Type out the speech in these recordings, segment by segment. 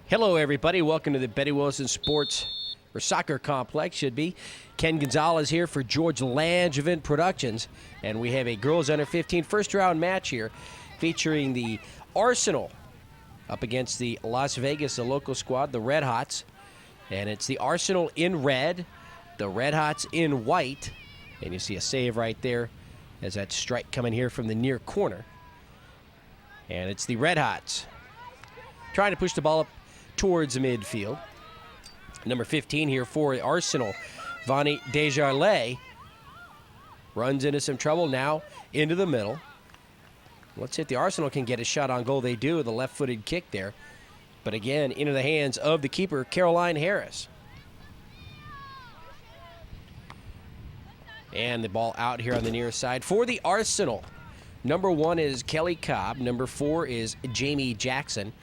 Hello, everybody. Welcome to the Betty Wilson Sports or Soccer Complex, should be. Ken Gonzalez here for George Langevin Productions, and we have a girls under 15 first-round match here featuring the Arsenal up against the Las Vegas, the local squad, the Redhots. And it's the Arsenal in red, the Redhots in white. And you see a save right there as that strike coming here from the near corner. And it's the Redhots trying to push the ball up towards midfield. Number 15 here for Arsenal, Vani Desjardins, runs into some trouble now into the middle. Let's see if the Arsenal can get a shot on goal. They do with a left-footed kick there. But again, into the hands of the keeper, Caroline Harris. And the ball out here on the near side for the Arsenal. Number 1 is Kelly Cobb. Number 4 is Jamie Jackson.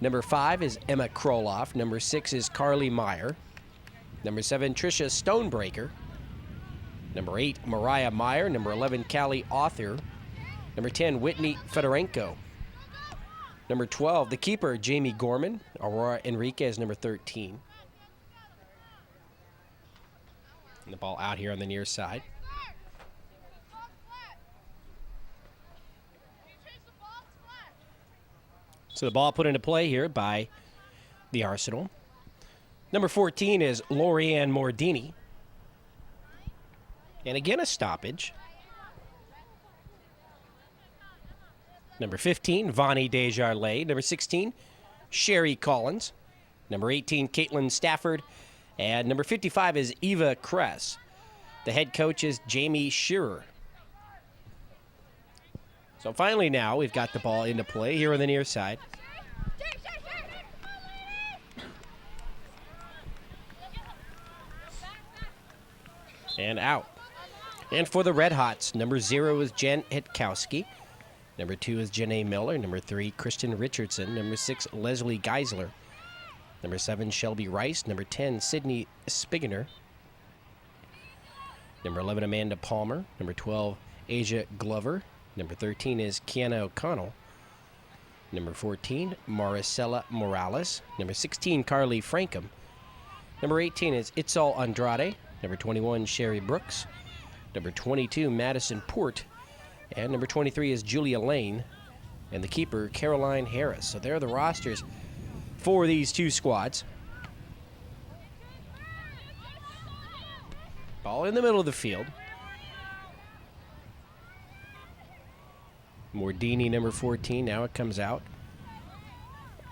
Number 5 is Emma Kroloff. Number 6 is Carly Meyer. Number 7, Tricia Stonebreaker. Number 8, Mariah Meyer. Number 11, Callie Author. Number 10, Whitney Fedorenko. Number 12, the keeper, Jamie Gorman. Aurora Enriquez, number 13. And the ball out here on the near side. So the ball put into play here by the Arsenal. Number 14 is Lorianne Mordini. And again, a stoppage. Number 15, Vani Desjardins. Number 16, Sherry Collins. Number 18, Caitlin Stafford. And number 55 is Eva Kress. The head coach is Jamie Shearer. So finally now we've got the ball into play here on the near side. And out. And for the Redhots, number 0 is Jen Hitkowski. Number 2 is Janae Miller. Number 3, Kristen Richardson. Number 6, Leslie Geisler. Number 7, Shelby Rice. Number 10, Sydney Spigner. Number 11, Amanda Palmer. Number 12, Asia Glover. Number 13 is Kiana O'Connell. Number 14, Maricela Morales. Number 16, Carly Frankham. Number 18 is Itzal Andrade. Number 21, Sherry Brooks. Number 22, Madison Port. And number 23 is Julia Lane. And the keeper, Caroline Harris. So there are the rosters for these two squads. Ball in the middle of the field. Mordini, number 14. Now it comes out.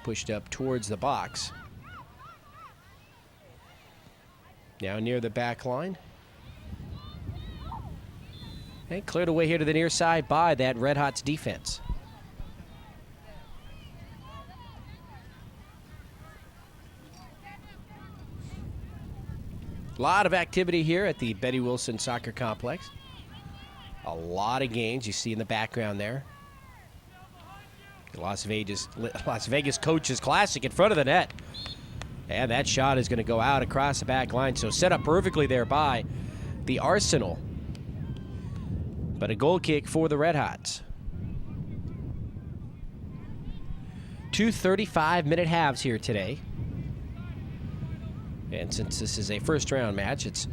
Pushed up towards the box. Now near the back line. And cleared away here to the near side by that Redhots defense. A lot of activity here at the Betty Wilson Soccer Complex. A lot of games you see in the background there. The Las Vegas Coaches Classic in front of the net. And that shot is going to go out across the back line. So set up perfectly there by the Arsenal. But a goal kick for the Redhots. 2 35-minute halves here today. And since this is a first-round match, it's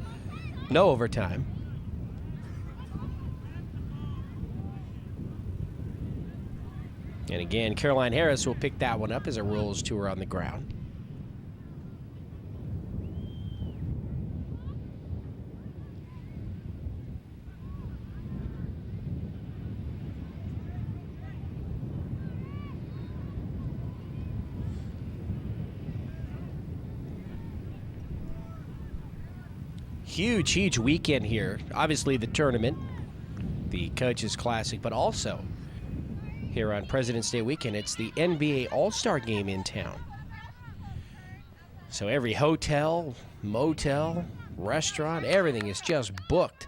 no overtime. And again, Caroline Harris will pick that one up as it rolls to her on the ground. Huge weekend here. Obviously the tournament, the Coaches Classic, but also here on President's Day weekend, it's the NBA All-Star Game in town. So every hotel, motel, restaurant, everything is just booked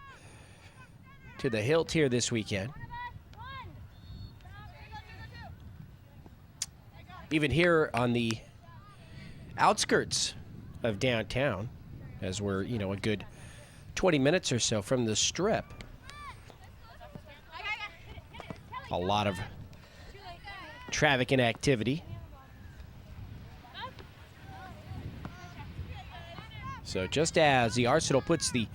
to the hilt here this weekend. Even here on the outskirts of downtown, as we're, a good 20 minutes or so from the Strip. A lot of traffic and activity. So just as the Arsenal puts the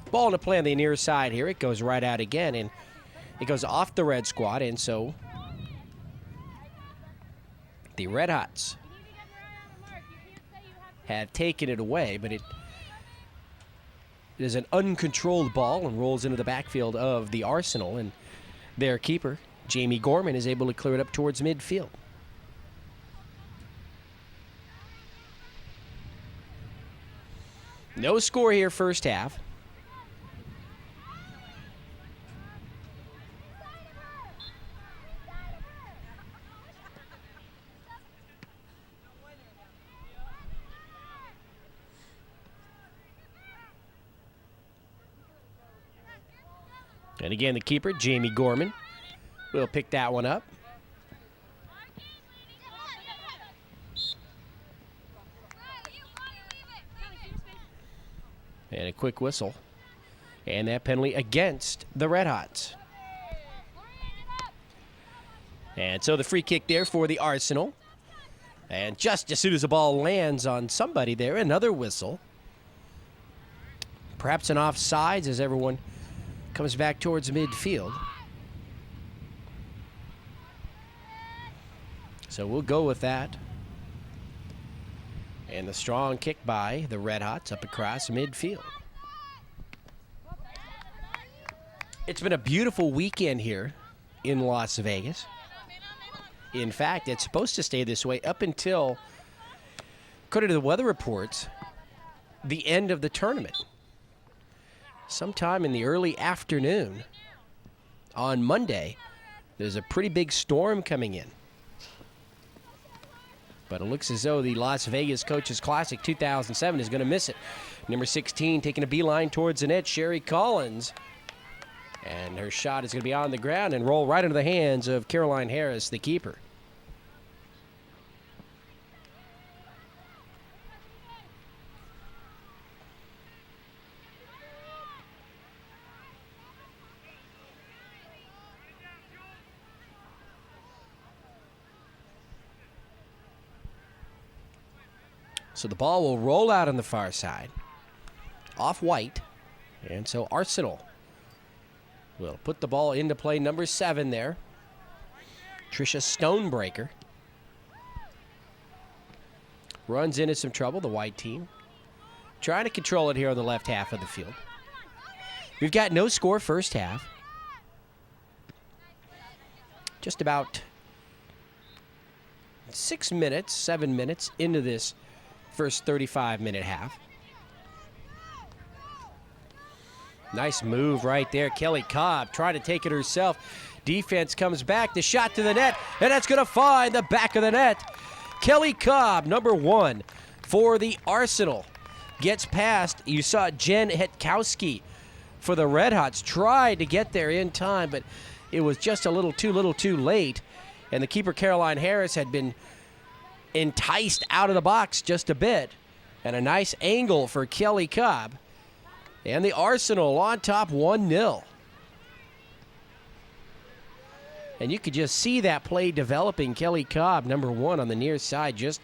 ball into play on the near side here, it goes right out again, and it goes off the red squad, and so the Redhots have taken it away, but it is an uncontrolled ball and rolls into the backfield of the Arsenal, and their keeper, Jamie Gorman, is able to clear it up towards midfield. No score here first half. And again, the keeper, Jamie Gorman, will pick that one up. And a quick whistle. And that penalty against the Redhots. And so the free kick there for the Arsenal. And just as soon as the ball lands on somebody there, another whistle. Perhaps an offsides as everyone comes back towards midfield. So we'll go with that. And the strong kick by the Redhots up across midfield. It's been a beautiful weekend here in Las Vegas. In fact, it's supposed to stay this way up until, according to the weather reports, the end of the tournament. Sometime in the early afternoon on Monday, there's a pretty big storm coming in. But it looks as though the Las Vegas Coaches Classic 2007 is going to miss it. Number 16 taking a beeline towards the net, Sherry Collins. And her shot is going to be on the ground and roll right into the hands of Caroline Harris, the keeper. So the ball will roll out on the far side, off white, and so Arsenal will put the ball into play. Number 7 there, Tricia Stonebreaker. Runs into some trouble, the white team. Trying to control it here on the left half of the field. We've got no score first half. Just about 7 minutes into this first 35-minute half. Nice move right there. Kelly Cobb trying to take it herself. Defense comes back. The shot to the net, and that's going to find the back of the net. Kelly Cobb, number 1 for the Arsenal, gets past. You saw Jen Hetkowski for the Redhots tried to get there in time, but it was just a little too late. And the keeper, Caroline Harris, had been enticed out of the box just a bit. And a nice angle for Kelly Cobb. And the Arsenal on top 1-0. And you could just see that play developing. Kelly Cobb, number 1 on the near side, just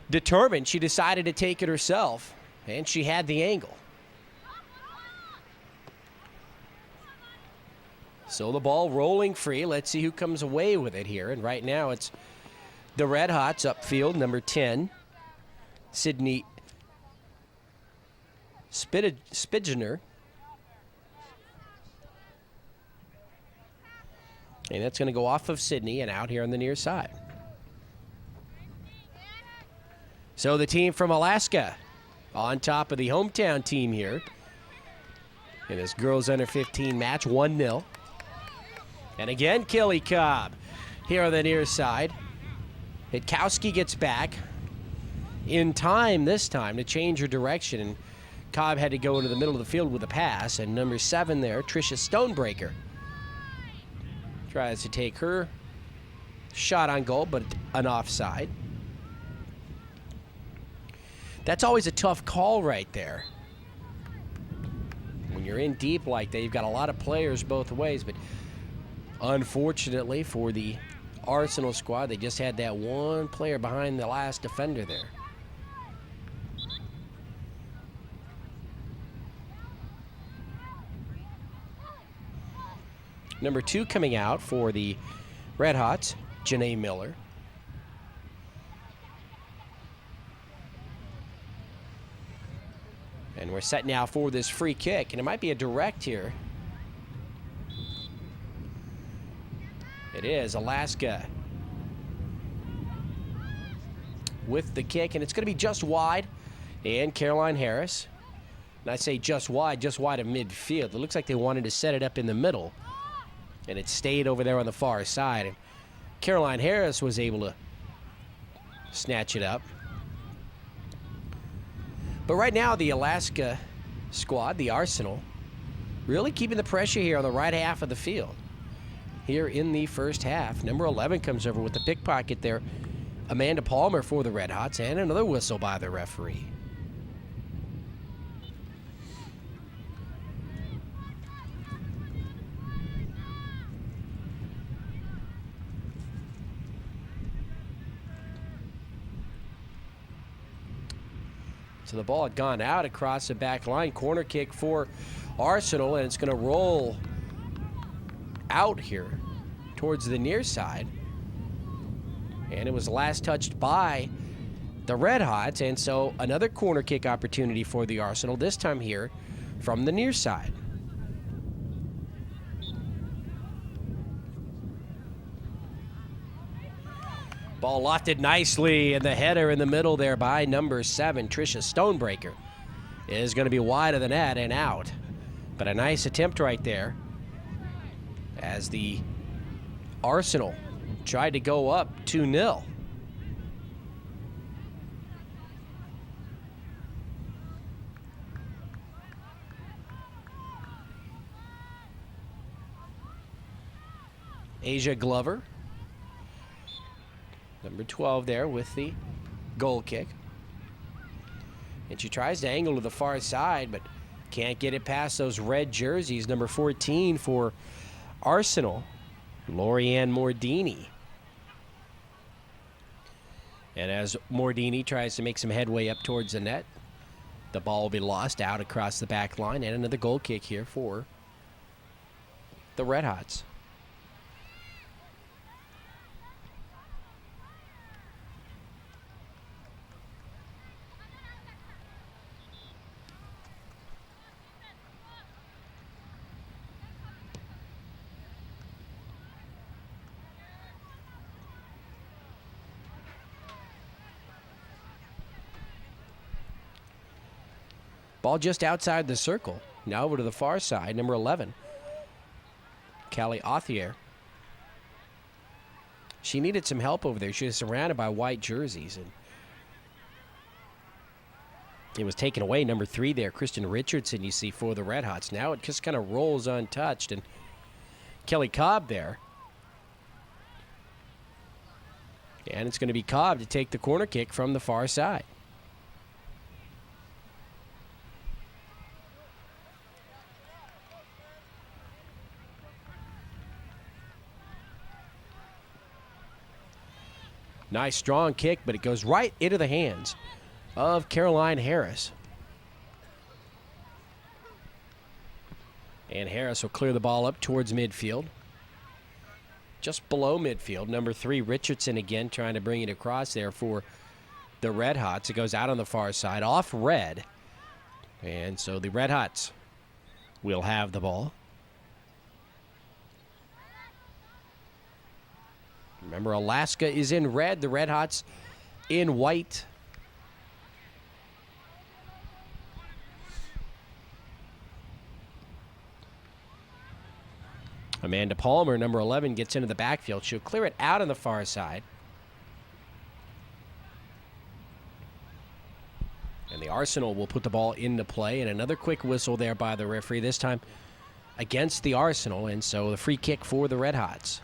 determined. She decided to take it herself, and she had the angle. So the ball rolling free. Let's see who comes away with it here. And right now it's the Redhots upfield, number 10, Sydney Spidgener. And that's going to go off of Sydney and out here on the near side. So the team from Alaska on top of the hometown team here in this girls under 15 match, 1-0. And again, Kelly Cobb here on the near side. Hitkowski gets back in time this time to change her direction. And Cobb had to go into the middle of the field with a pass. And number 7 there, Tricia Stonebreaker, tries to take her shot on goal, but an offside. That's always a tough call right there. When you're in deep like that, you've got a lot of players both ways, but unfortunately for the Arsenal squad, they just had that one player behind the last defender there. Number 2 coming out for the Redhots, Janae Miller. And we're set now for this free kick, and it might be a direct here. It is Alaska with the kick, and it's going to be just wide, and Caroline Harris. And I say just wide of midfield. It looks like they wanted to set it up in the middle, and it stayed over there on the far side. And Caroline Harris was able to snatch it up. But right now, the Alaska squad, the Arsenal, really keeping the pressure here on the right half of the field. Here in the first half, number 11 comes over with the pickpocket there. Amanda Palmer for the Redhots, and another whistle by the referee. So the ball had gone out across the back line. Corner kick for Arsenal, and it's going to roll out here towards the near side. And it was last touched by the Redhots, and so another corner kick opportunity for the Arsenal, this time here from the near side. Ball lofted nicely, and the header in the middle there by number 7, Tricia Stonebreaker, is going to be wide of the net and out. But a nice attempt right there as the Arsenal tried to go up 2-0. Asia Glover, number 12 there with the goal kick. And she tries to angle to the far side, but can't get it past those red jerseys. Number 14 for Arsenal, Lorianne Mordini. And as Mordini tries to make some headway up towards the net, the ball will be lost out across the back line, and another goal kick here for the Redhots. Ball just outside the circle. Now over to the far side, number 11, Callie Othier. She needed some help over there. She was surrounded by white jerseys, and it was taken away. Number 3 there, Kristen Richardson, you see, for the Redhots. Now it just kind of rolls untouched, and Kelly Cobb there. And it's going to be Cobb to take the corner kick from the far side. Nice strong kick, but it goes right into the hands of Caroline Harris. And Harris will clear the ball up towards midfield. Just below midfield, number 3, Richardson again trying to bring it across there for the Redhots. It goes out on the far side, off red. And so the Redhots will have the ball. Remember, Alaska is in red, the Redhots in white. Amanda Palmer, number 11, gets into the backfield. She'll clear it out on the far side. And the Arsenal will put the ball into play. And another quick whistle there by the referee, this time against the Arsenal. And so the free kick for the Redhots.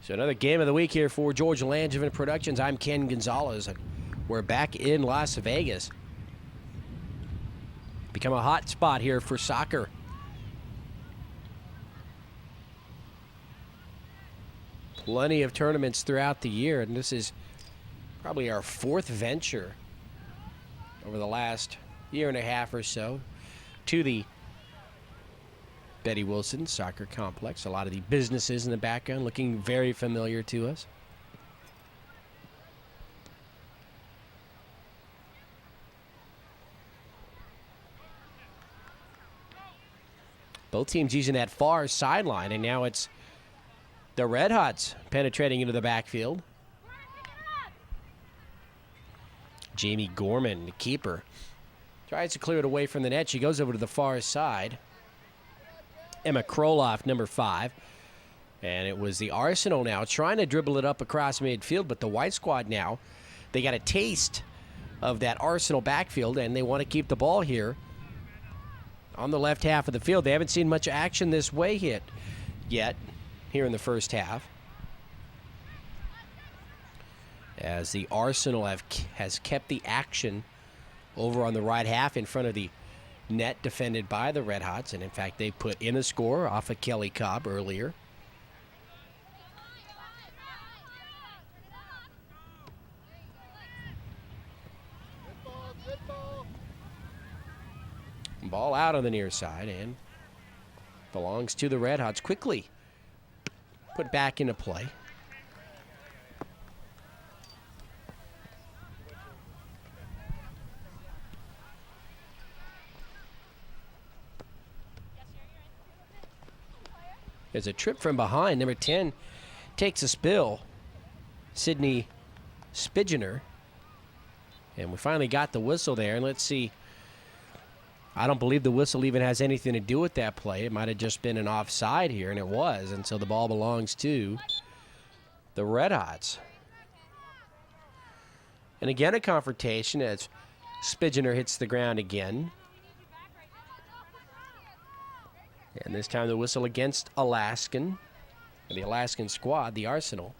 So another game of the week here for George Langevin Productions. I'm Ken Gonzalez. We're back in Las Vegas. Become a hot spot here for soccer. plenty of tournaments throughout the year, and this is probably our 4th venture over the last year and a half or so to the Betty Wilson Soccer Complex. A lot of the businesses in the background looking very familiar to us. Both teams using that far sideline, and now it's the Redhots penetrating into the backfield. Jamie Gorman, the keeper, tries to clear it away from the net. She goes over to the far side. Emma Kroloff, number 5. And it was the Arsenal now trying to dribble it up across midfield, but the White Squad now, they got a taste of that Arsenal backfield, and they want to keep the ball here on the left half of the field. They haven't seen much action this way yet here in the first half, as the Arsenal has kept the action over on the right half in front of the net defended by the Redhots. And in fact, they put in a score off of Kelly Cobb earlier. Ball out on the near side and belongs to the Redhots. Quickly put back into play. There's a trip from behind. Number 10 takes a spill. Sydney Spidgener. And we finally got the whistle there. And let's see. I don't believe the whistle even has anything to do with that play. It might have just been an offside here, and it was. And so the ball belongs to the Redhots. And again, a confrontation as Spidgener hits the ground again. And this time the whistle against Alaskan, the Alaskan squad, the Arsenal.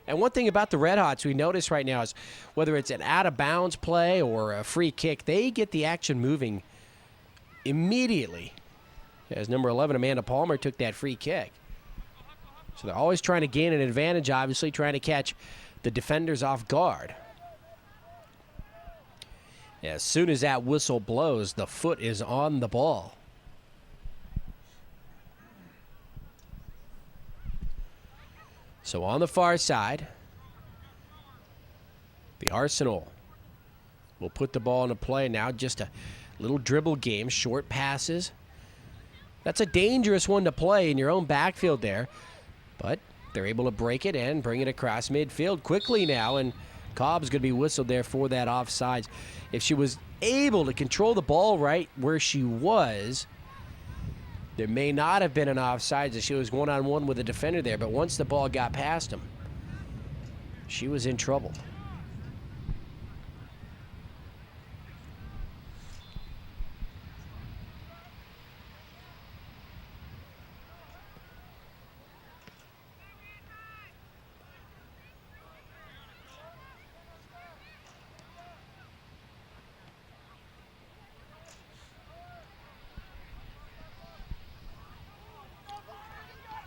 And one thing about the Redhots we notice right now is whether it's an out-of-bounds play or a free kick, they get the action moving immediately. As number 11, Amanda Palmer, took that free kick. So they're always trying to gain an advantage, obviously trying to catch the defenders off guard. As soon as that whistle blows, the foot is on the ball. So on the far side, the Arsenal will put the ball into play now. Just a little dribble game, short passes. That's a dangerous one to play in your own backfield there. But they're able to break it and bring it across midfield quickly now. And Cobb's going to be whistled there for that offsides. If she was able to control the ball right where she was, there may not have been an offsides as she was one-on-one with a defender there. But once the ball got past him, she was in trouble.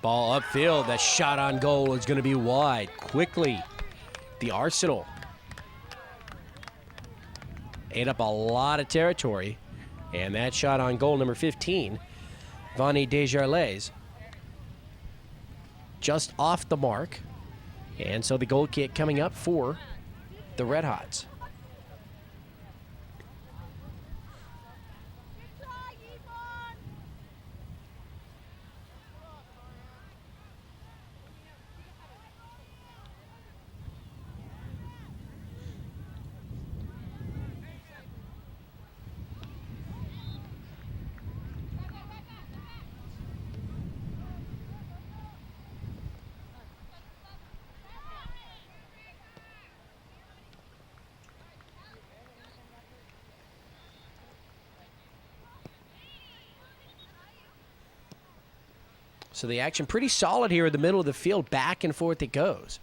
Ball upfield, that shot on goal is going to be wide. Quickly, the Arsenal ate up a lot of territory. And that shot on goal, number 15, Vonnie Desjarlais, just off the mark. And so the goal kick coming up for the Redhots. So the action pretty solid here in the middle of the field. Back and forth it goes.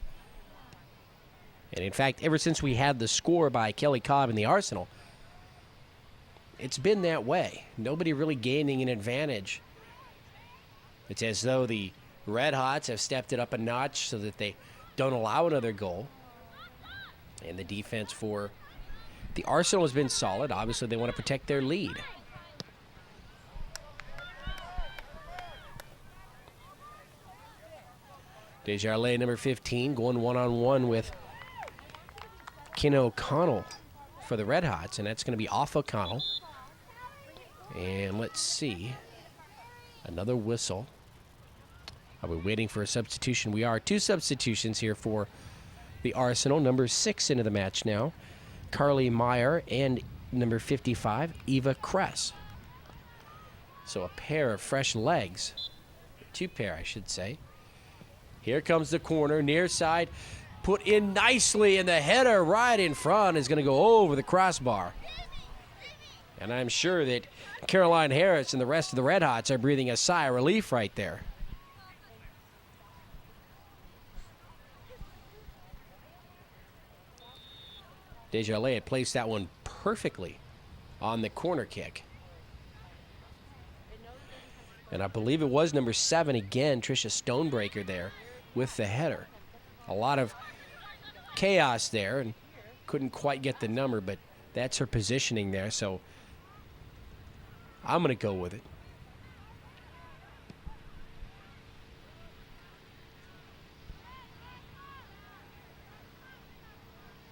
And in fact, ever since we had the score by Kelly Cobb in the Arsenal, it's been that way. Nobody really gaining an advantage. It's as though the Redhots have stepped it up a notch so that they don't allow another goal. And the defense for the Arsenal has been solid. Obviously, they want to protect their lead. Desjardins, number 15, going one-on-one with Ken O'Connell for the Redhots, and that's going to be off O'Connell. And let's see. Another whistle. Are we waiting for a substitution? We are. 2 substitutions here for the Arsenal. Number 6 into the match now. Carly Meyer and number 55, Eva Kress. So a pair of fresh legs. 2 pair, I should say. Here comes the corner, near side, put in nicely, and the header right in front is going to go over the crossbar. And I'm sure that Caroline Harris and the rest of the Redhots are breathing a sigh of relief right there. Desjardins had placed that one perfectly on the corner kick. And I believe it was number 7 again, Tricia Stonebreaker there with the header. A lot of chaos there and couldn't quite get the number, but that's her positioning there, so I'm going to go with it.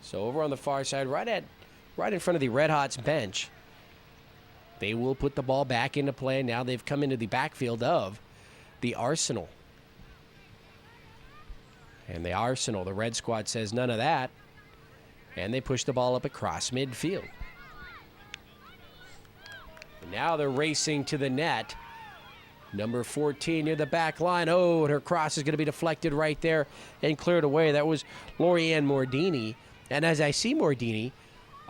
So over on the far side, right in front of the Redhots bench, they will put the ball back into play. Now they've come into the backfield of the Arsenal. And the Arsenal, the Red Squad, says none of that. And they push the ball up across midfield. And now they're racing to the net. Number 14 near the back line. Oh, and her cross is going to be deflected right there and cleared away. That was Lorianne Mordini. And as I see Mordini,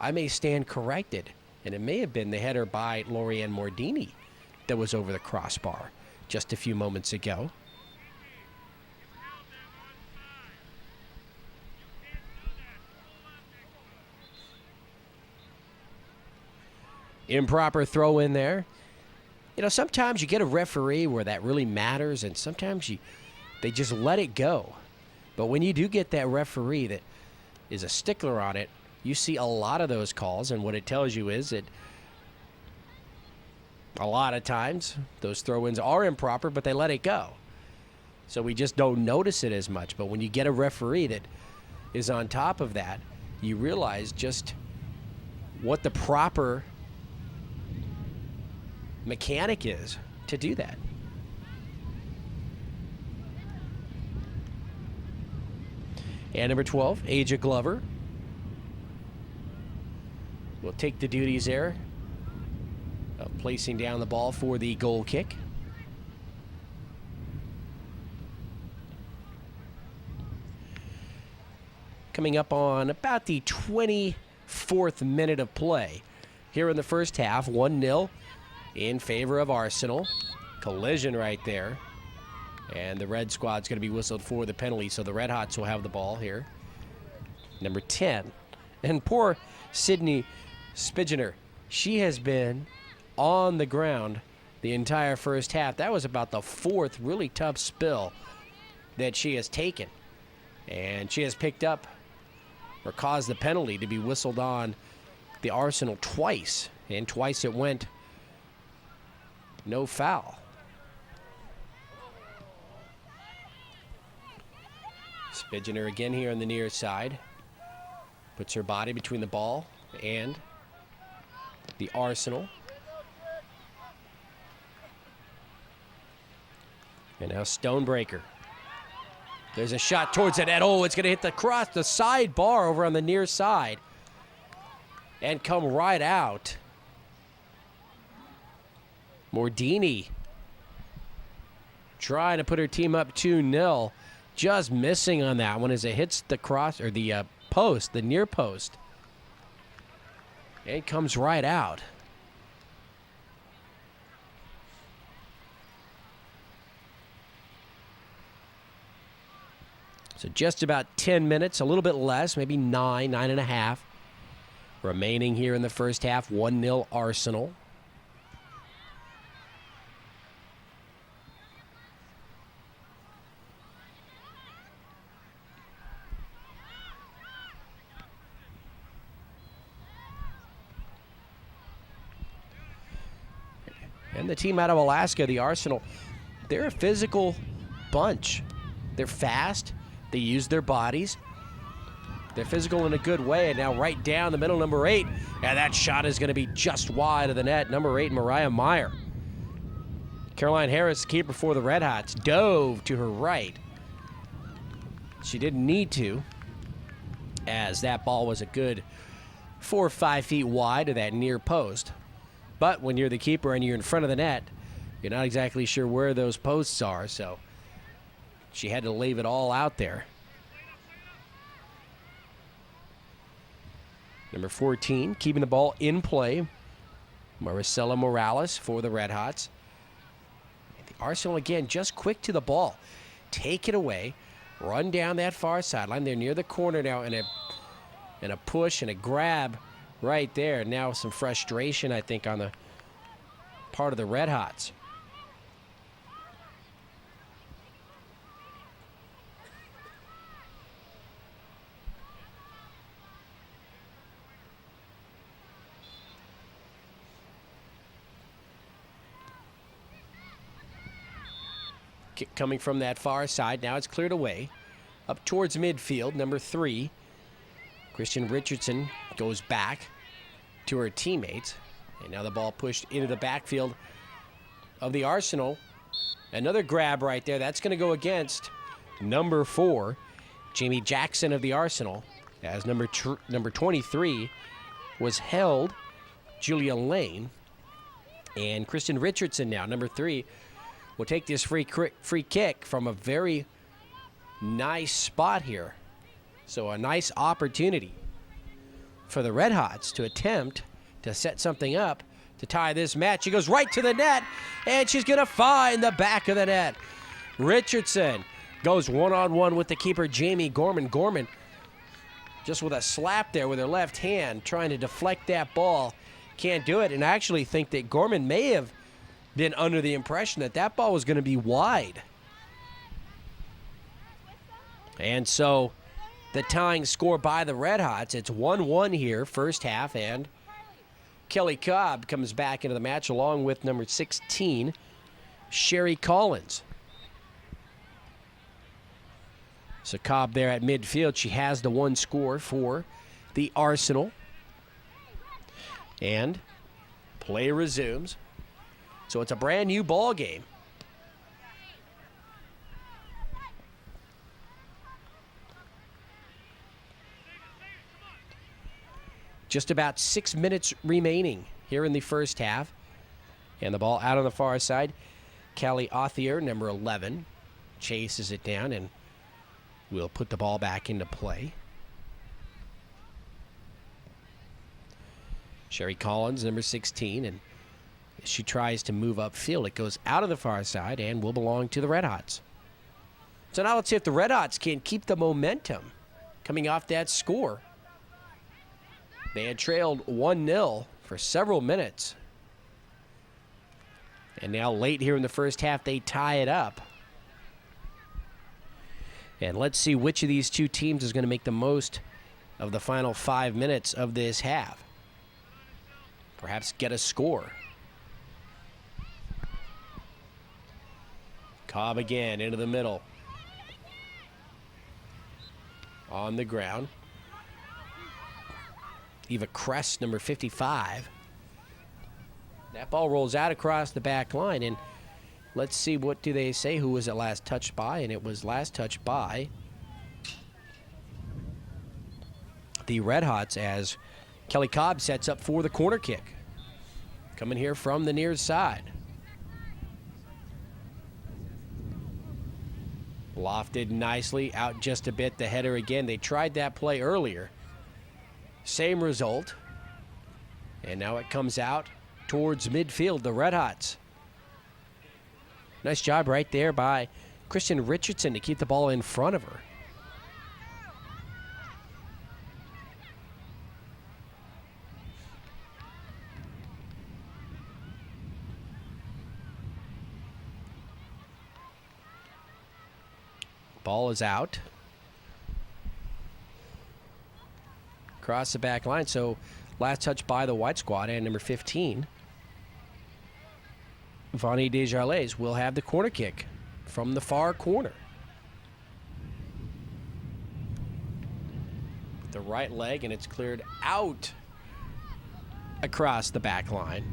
I may stand corrected. And it may have been the header by Lorianne Mordini that was over the crossbar just a few moments ago. Improper throw in there. You know, sometimes you get a referee where that really matters, and sometimes they just let it go. But when you do get that referee that is a stickler on it, you see a lot of those calls, and what it tells you is that a lot of times those throw-ins are improper, but they let it go. So we just don't notice it as much. But when you get a referee that is on top of that, you realize just what the proper mechanic is to do that. And number 12, Aja Glover, will take the duties there of placing down the ball for the goal kick. Coming up on about the 24th minute of play here in the first half, 1-0 in favor of Arsenal. Collision right there. And the Red Squad's going to be whistled for the penalty, so the Redhots will have the ball here. Number 10. And poor Sydney Spiginer. She has been on the ground the entire first half. That was about the 4th really tough spill that she has taken. And she has picked up or caused the penalty to be whistled on the Arsenal twice. And twice it went no foul. Spiginer again here on the near side. Puts her body between the ball and the Arsenal. And now Stonebreaker. There's a shot towards the net. Oh, it's going to hit the side bar over on the near side and come right out. Mordini trying to put her team up 2-0. Just missing on that one as it hits the cross or the post, the near post. It comes right out. So just about 10 minutes, a little bit less, maybe 9.5 remaining here in the first half. 1-0 Arsenal. And the team out of Alaska, the Arsenal, they're a physical bunch. They're fast. They use their bodies. They're physical in a good way. And now right down the middle, number 8. And that shot is going to be just wide of the net. Number 8, Mariah Meyer. Caroline Harris, keeper for the Redhots, dove to her right. She didn't need to, as that ball was a good 4 or 5 feet wide of that near post. But when you're the keeper and you're in front of the net, you're not exactly sure where those posts are, so she had to leave it all out there. Number 14, keeping the ball in play, Maricela Morales for the Redhots. The Arsenal, again, just quick to the ball. Take it away, run down that far sideline. They're near the corner now, and a push and a grab right there. Now some frustration, I think, on the part of the Redhots. Kick coming from that far side. Now it's cleared away. Up towards midfield, number 3. Christian Richardson goes back to her teammates. And now the ball pushed into the backfield of the Arsenal. Another grab right there. That's going to go against number 4, Jamie Jackson of the Arsenal. As number 23 was held, Julia Lane. And Kristen Richardson now, number 3, will take this free kick from a very nice spot here. So a nice opportunity for the Redhots to attempt to set something up to tie this match. She goes right to the net, and she's going to find the back of the net. Richardson goes one-on-one with the keeper, Jamie Gorman. Gorman just with a slap there with her left hand, trying to deflect that ball. Can't do it, and I actually think that Gorman may have been under the impression that that ball was going to be wide. And so the tying score by the Redhots, it's 1-1 here, first half, and Kelly Cobb comes back into the match along with number 16, Sherry Collins. So Cobb there at midfield. She has the 1 score for the Arsenal. And play resumes. So it's a brand new ball game. Just about 6 minutes remaining here in the first half. And the ball out on the far side. Callie Othier, number 11, chases it down and will put the ball back into play. Sherry Collins, number 16, and she tries to move upfield. It goes out of the far side and will belong to the Redhots. So now let's see if the Redhots can keep the momentum coming off that score. They had trailed 1-0 for several minutes. And now late here in the first half, they tie it up. And let's see which of these two teams is going to make the most of the final 5 minutes of this half. Perhaps get a score. Cobb again into the middle. On the ground. Eva Kress, number 55. That ball rolls out across the back line, and let's see, what do they say? Who was it last touched by? And it was last touched by the Redhots as Kelly Cobb sets up for the corner kick. Coming here from the near side. Lofted nicely, out just a bit. The header again. They tried that play earlier. Same result. And now it comes out towards midfield, the Redhots. Nice job right there by Kristen Richardson to keep the ball in front of her. Ball is out. Across the back line, so last touch by the White Squad and number 15. Vonnie Desjardins will have the corner kick from the far corner. The right leg, and it's cleared out across the back line.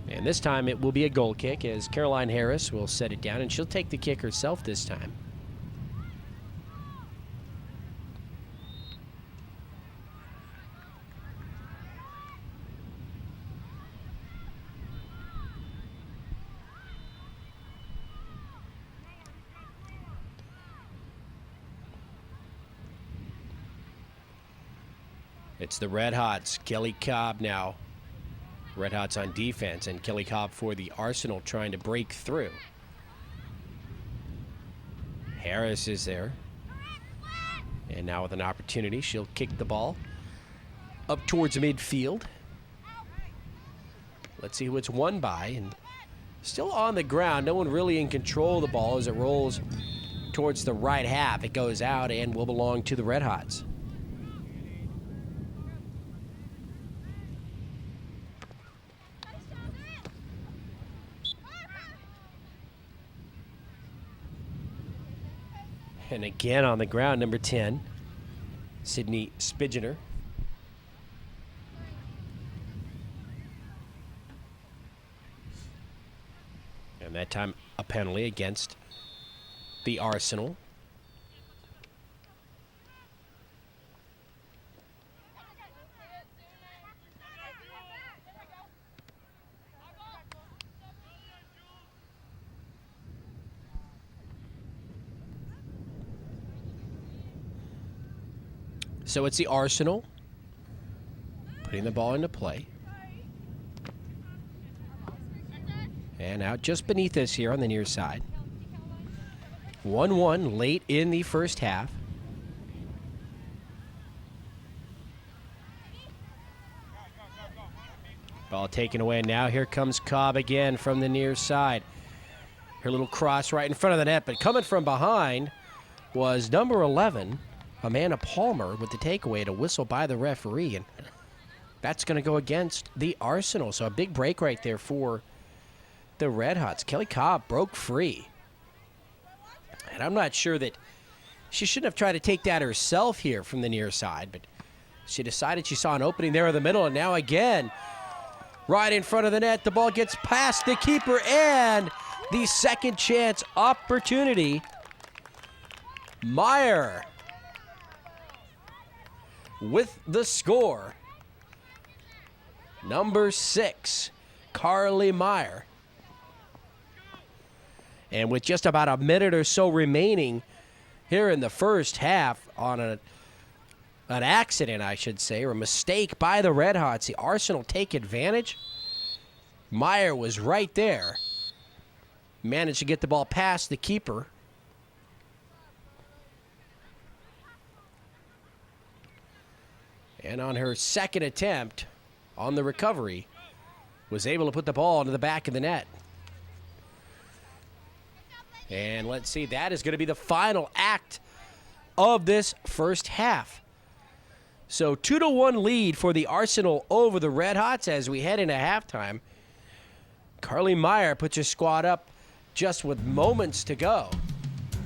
And this time it will be a goal kick as Caroline Harris will set it down, and she'll take the kick herself this time. It's the Redhots. Kelly Cobb now. Redhots on defense, and Kelly Cobb for the Arsenal trying to break through. Harris is there. And now with an opportunity, she'll kick the ball up towards midfield. Let's see who it's won by. And still on the ground. No one really in control of the ball as it rolls towards the right half. It goes out and will belong to the Redhots. And again on the ground, number 10, Sydney Spidgener. And that time a penalty against the Arsenal. So it's the Arsenal putting the ball into play. And out just beneath us here on the near side. 1-1 late in the first half. Ball taken away. Now here comes Cobb again from the near side. Her little cross right in front of the net, but coming from behind was number 11, Amanda Palmer, with the takeaway to whistle by the referee, and that's going to go against the Arsenal. So a big break right there for the Redhots. Kelly Cobb broke free. And I'm not sure that she shouldn't have tried to take that herself here from the near side, but she decided she saw an opening there in the middle, and now again, right in front of the net, the ball gets past the keeper, and the second chance opportunity. Meyer with the score. Number 6, Carly Meyer. And with just about a minute or so remaining here in the first half on an accident, I should say, or a mistake by the Redhots, the Arsenal take advantage. Meyer was right there. Managed to get the ball past the keeper. And on her second attempt on the recovery, was able to put the ball into the back of the net. And let's see, that is going to be the final act of this first half. So 2-1 lead for the Arsenal over the Redhots as we head into halftime. Carly Meyer puts her squad up just with moments to go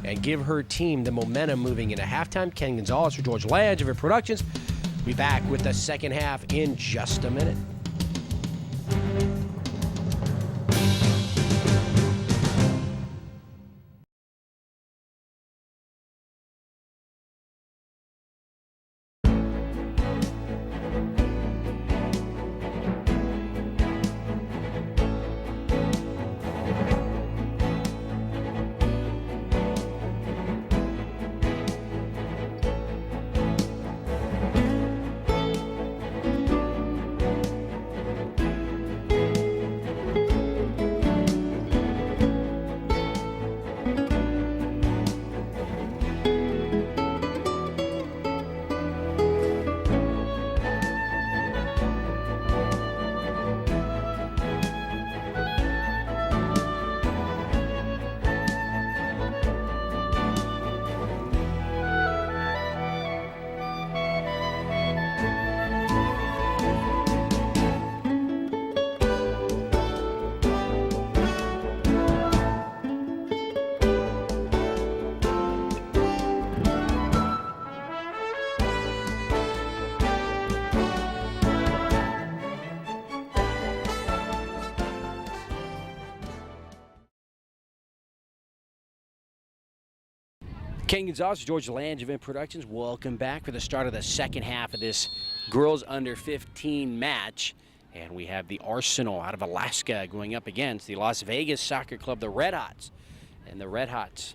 and give her team the momentum moving into halftime. Ken Gonzalez for George Lange of It Productions. We'll be back with the second half in just a minute. Ken Gonzalez, Georgia Langevin Productions. Welcome back for the start of the second half of this girls under 15 match. And we have the Arsenal out of Alaska going up against the Las Vegas Soccer Club, the Redhots. And the Redhots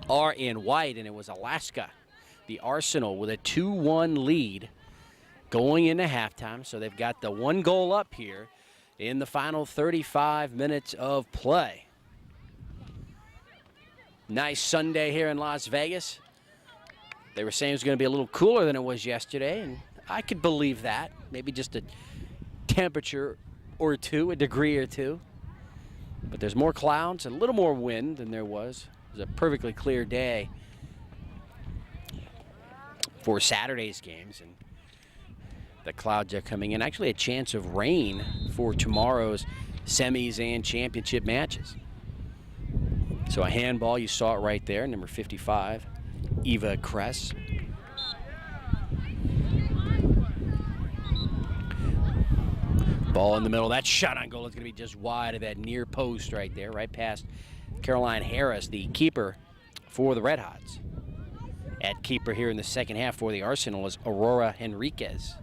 are in white, and it was Alaska, the Arsenal, with a 2-1 lead going into halftime. So they've got the 1 goal up here in the final 35 minutes of play. Nice Sunday here in Las Vegas. They were saying it was going to be a little cooler than it was yesterday, and I could believe that. Maybe just a temperature or two, a degree or two. But there's more clouds, a little more wind than there was. It was a perfectly clear day for Saturday's games, and the clouds are coming in. Actually, a chance of rain for tomorrow's semis and championship matches. So a handball, you saw it right there, number 55, Eva Kress. Ball in the middle. That shot on goal is going to be just wide of that near post right there, right past Caroline Harris, the keeper for the Redhots. At keeper here in the second half for the Arsenal is Aurora Henriquez.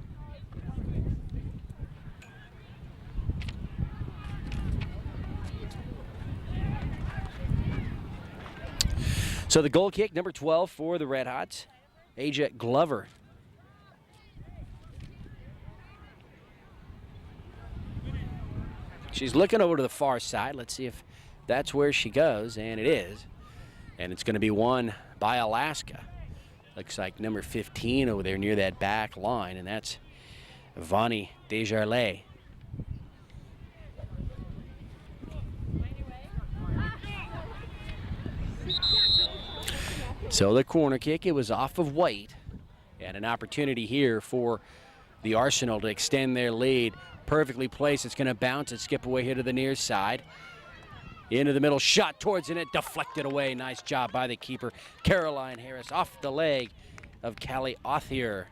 So the goal kick, number 12 for the Redhots, Aysc Glover. She's looking over to the far side. Let's see if that's where she goes, and it is. And it's going to be won by Alaska. Looks like number 15 over there near that back line, and that's Vani Desjardins. So the corner kick, it was off of White, and an opportunity here for the Arsenal to extend their lead. Perfectly placed. It's going to bounce and skip away here to the near side. Into the middle, shot towards the net, deflected away. Nice job by the keeper, Caroline Harris, off the leg of Callie Othier.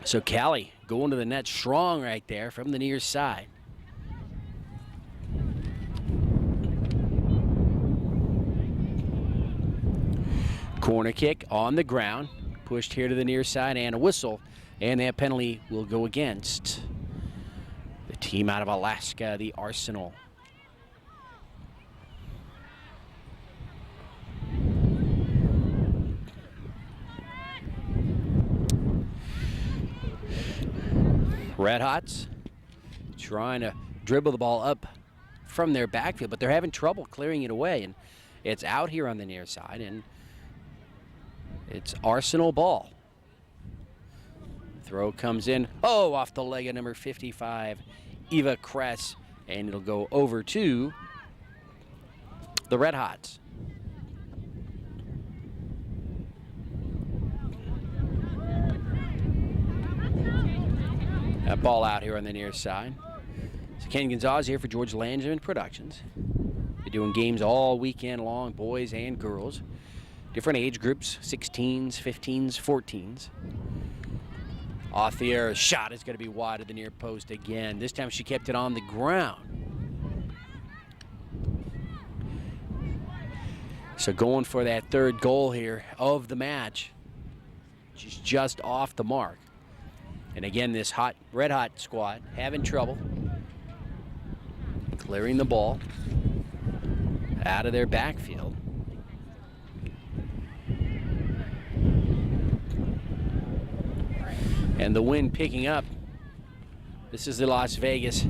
So Callie going to the net strong right there from the near side. Corner kick on the ground, pushed here to the near side, and a whistle, and that penalty will go against the team out of Alaska, the Arsenal. Redhots trying to dribble the ball up from their backfield, but they're having trouble clearing it away, and it's out here on the near side, and it's Arsenal ball. Throw comes in. Oh, off the leg of number 55, Eva Kress, and it'll go over to the Redhots. That ball out here on the near side. So Ken Gonzalez here for Georgia Langevin Productions. They're doing games all weekend long, boys and girls. Different age groups, 16s, 15s, 14s. Othier's shot is going to be wide of the near post again. This time she kept it on the ground. So going for that third goal here of the match. She's just off the mark. And again, this red hot squad having trouble clearing the ball out of their backfield. And the wind picking up. This is the Las Vegas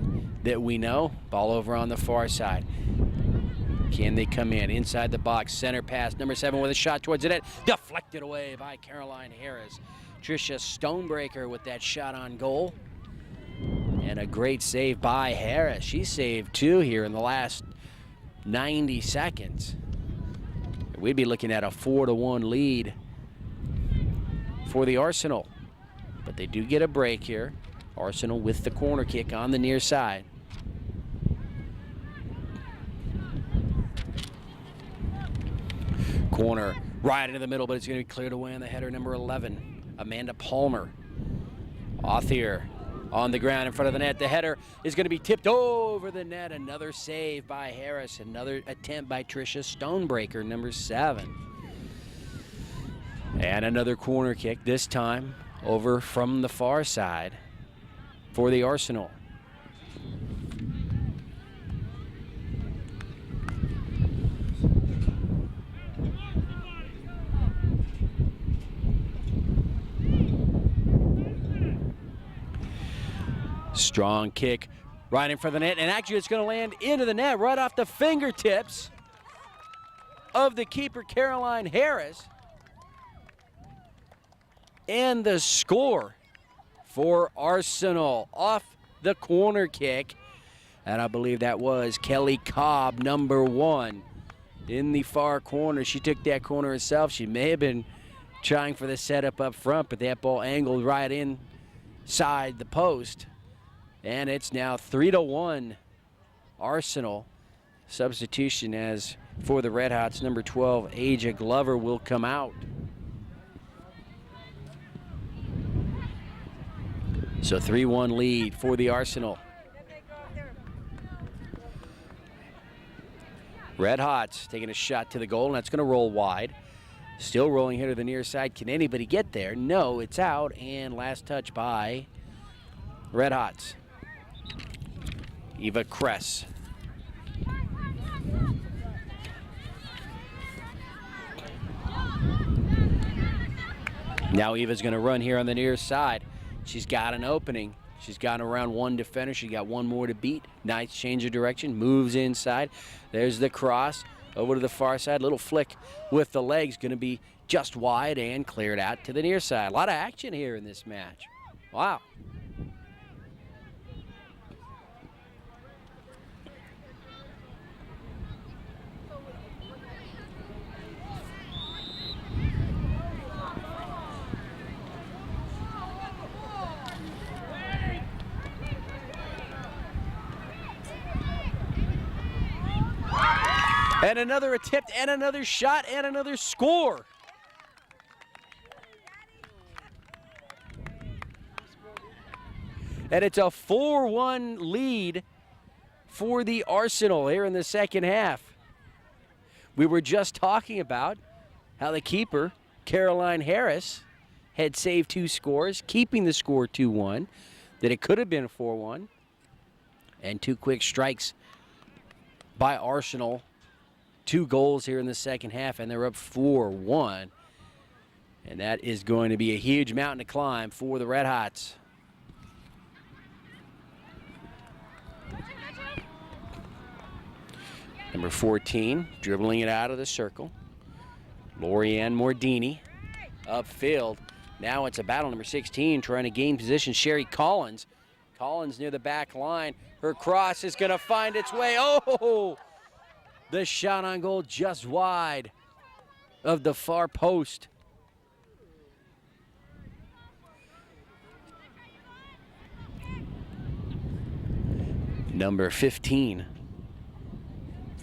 that we know. Ball over on the far side. Can they come in? Inside the box, center pass. Number 7 with a shot towards the net. Deflected away by Caroline Harris. Tricia Stonebreaker with that shot on goal. And a great save by Harris. She saved 2 here in the last 90 seconds. We'd be looking at a 4-1 lead for the Arsenal. But they do get a break here. Arsenal with the corner kick on the near side. Corner right into the middle, but it's going to be cleared away on the header, number 11, Amanda Palmer. Othier on the ground in front of the net. The header is going to be tipped over the net. Another save by Harris. Another attempt by Tricia Stonebreaker, number 7. And another corner kick, this time over from the far side for the Arsenal. Strong kick right in front of the net, and actually it's going to land into the net right off the fingertips of the keeper, Caroline Harris. And the score for Arsenal off the corner kick. And I believe that was Kelly Cobb, number 1, in the far corner. She took that corner herself. She may have been trying for the setup up front, but that ball angled right inside the post. And it's now 3-1 Arsenal. Substitution as for the Redhots, number 12, Aysc Glover will come out. So 3-1 lead for the Arsenal. Redhots taking a shot to the goal, and that's going to roll wide. Still rolling here to the near side. Can anybody get there? No, it's out, and last touch by Redhots. Eva Kress. Now Eva's going to run here on the near side. She's got an opening. She's got around 1 defender. She got 1 more to beat. Nice change of direction. Moves inside. There's the cross over to the far side. Little flick with the legs. Going to be just wide and cleared out to the near side. A lot of action here in this match. Wow. And another attempt, and another shot, and another score. And it's a 4-1 lead for the Arsenal here in the second half. We were just talking about how the keeper, Caroline Harris, had saved 2 scores, keeping the score 2-1, that it could have been 4-1, and 2 quick strikes by Arsenal. 2 goals here in the second half, and they're up 4-1. And that is going to be a huge mountain to climb for the Redhots. Number 14, dribbling it out of the circle. Lorianne Mordini upfield. Now it's a battle. Number 16 trying to gain position. Sherry Collins. Collins near the back line. Her cross is going to find its way. Oh! The shot on goal just wide of the far post. Number 15,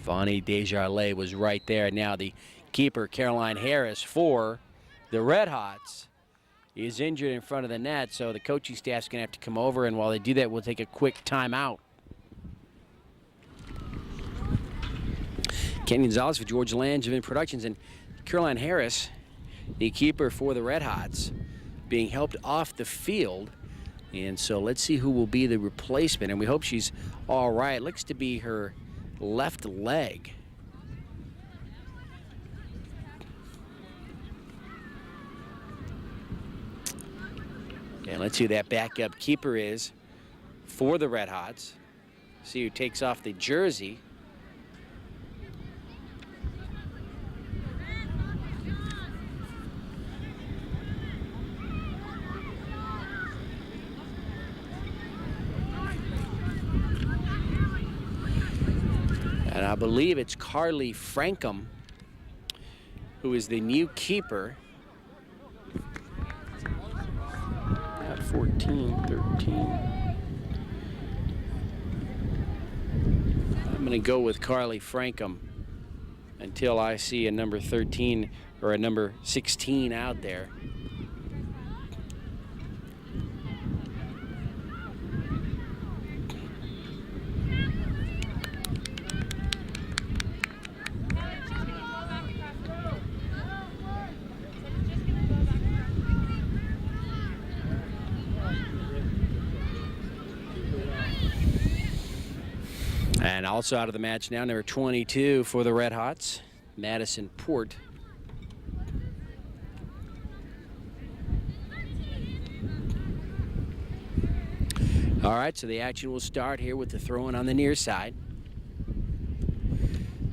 Fonnie Desjardins was right there. Now the keeper, Caroline Harris, for the Redhots, is injured in front of the net, so the coaching staff's going to have to come over, and while they do that, we'll take a quick timeout. Ken Gonzalez for George Langevin Productions, and Caroline Harris, the keeper for the Redhots, being helped off the field. And so let's see who will be the replacement, and we hope she's all right. Looks to be her left leg. And let's see who that backup keeper is for the Redhots. See who takes off the jersey. And I believe it's Carly Frankham, who is the new keeper. At 14, 13. I'm going to go with Carly Frankham until I see a number 13 or a number 16 out there. And also out of the match now, number 22 for the Redhots, Madison Port. All right, so the action will start here with the throw-in on the near side.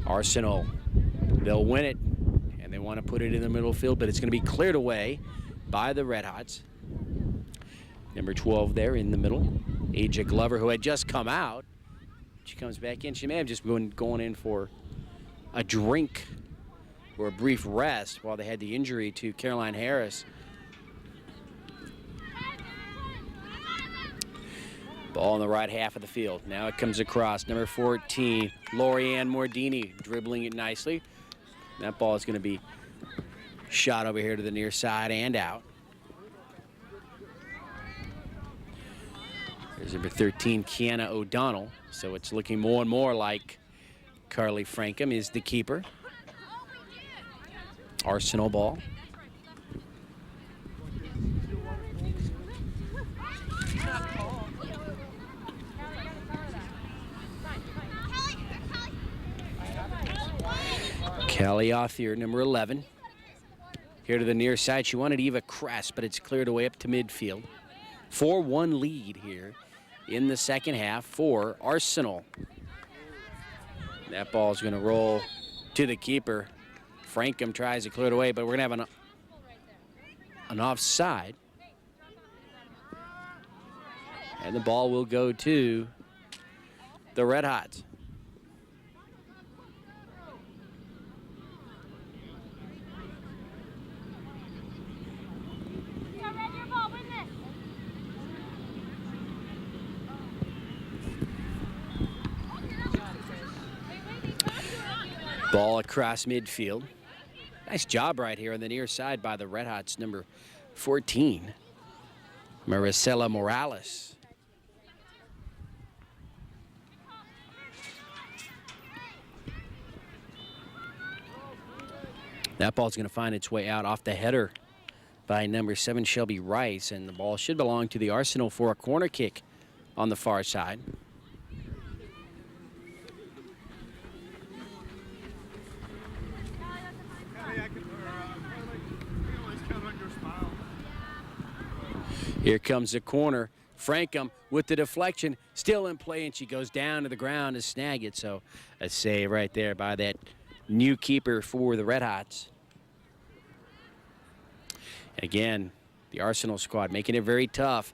Arsenal, they'll win it, and they want to put it in the middle field, but it's going to be cleared away by the Redhots. Number 12 there in the middle, Aysc Glover, who had just come out. She comes back in. She may have just been going in for a drink or a brief rest while they had the injury to Caroline Harris. Ball in the right half of the field. Now it comes across. Number 14, Lorianne Mordini, dribbling it nicely. That ball is going to be shot over here to the near side and out. There's number 13, Kiana O'Donnell. So it's looking more and more like Carly Frankham is the keeper. Arsenal ball. Callie Othier, number 11. Here to the near side. She wanted Eva Kress, but it's cleared away up to midfield. 4-1 lead here in the second half for Arsenal. That ball's going to roll to the keeper. Frankham tries to clear it away, but we're going to have an offside. And the ball will go to the Redhots. Ball across midfield. Nice job right here on the near side by the Redhots, number 14, Maricela Morales. That ball's going to find its way out off the header by number 7, Shelby Rice, and the ball should belong to the Arsenal for a corner kick on the far side. Here comes the corner. Frankham with the deflection, still in play, and she goes down to the ground to snag it. So a save right there by that new keeper for the Redhots. Again, the Arsenal squad making it very tough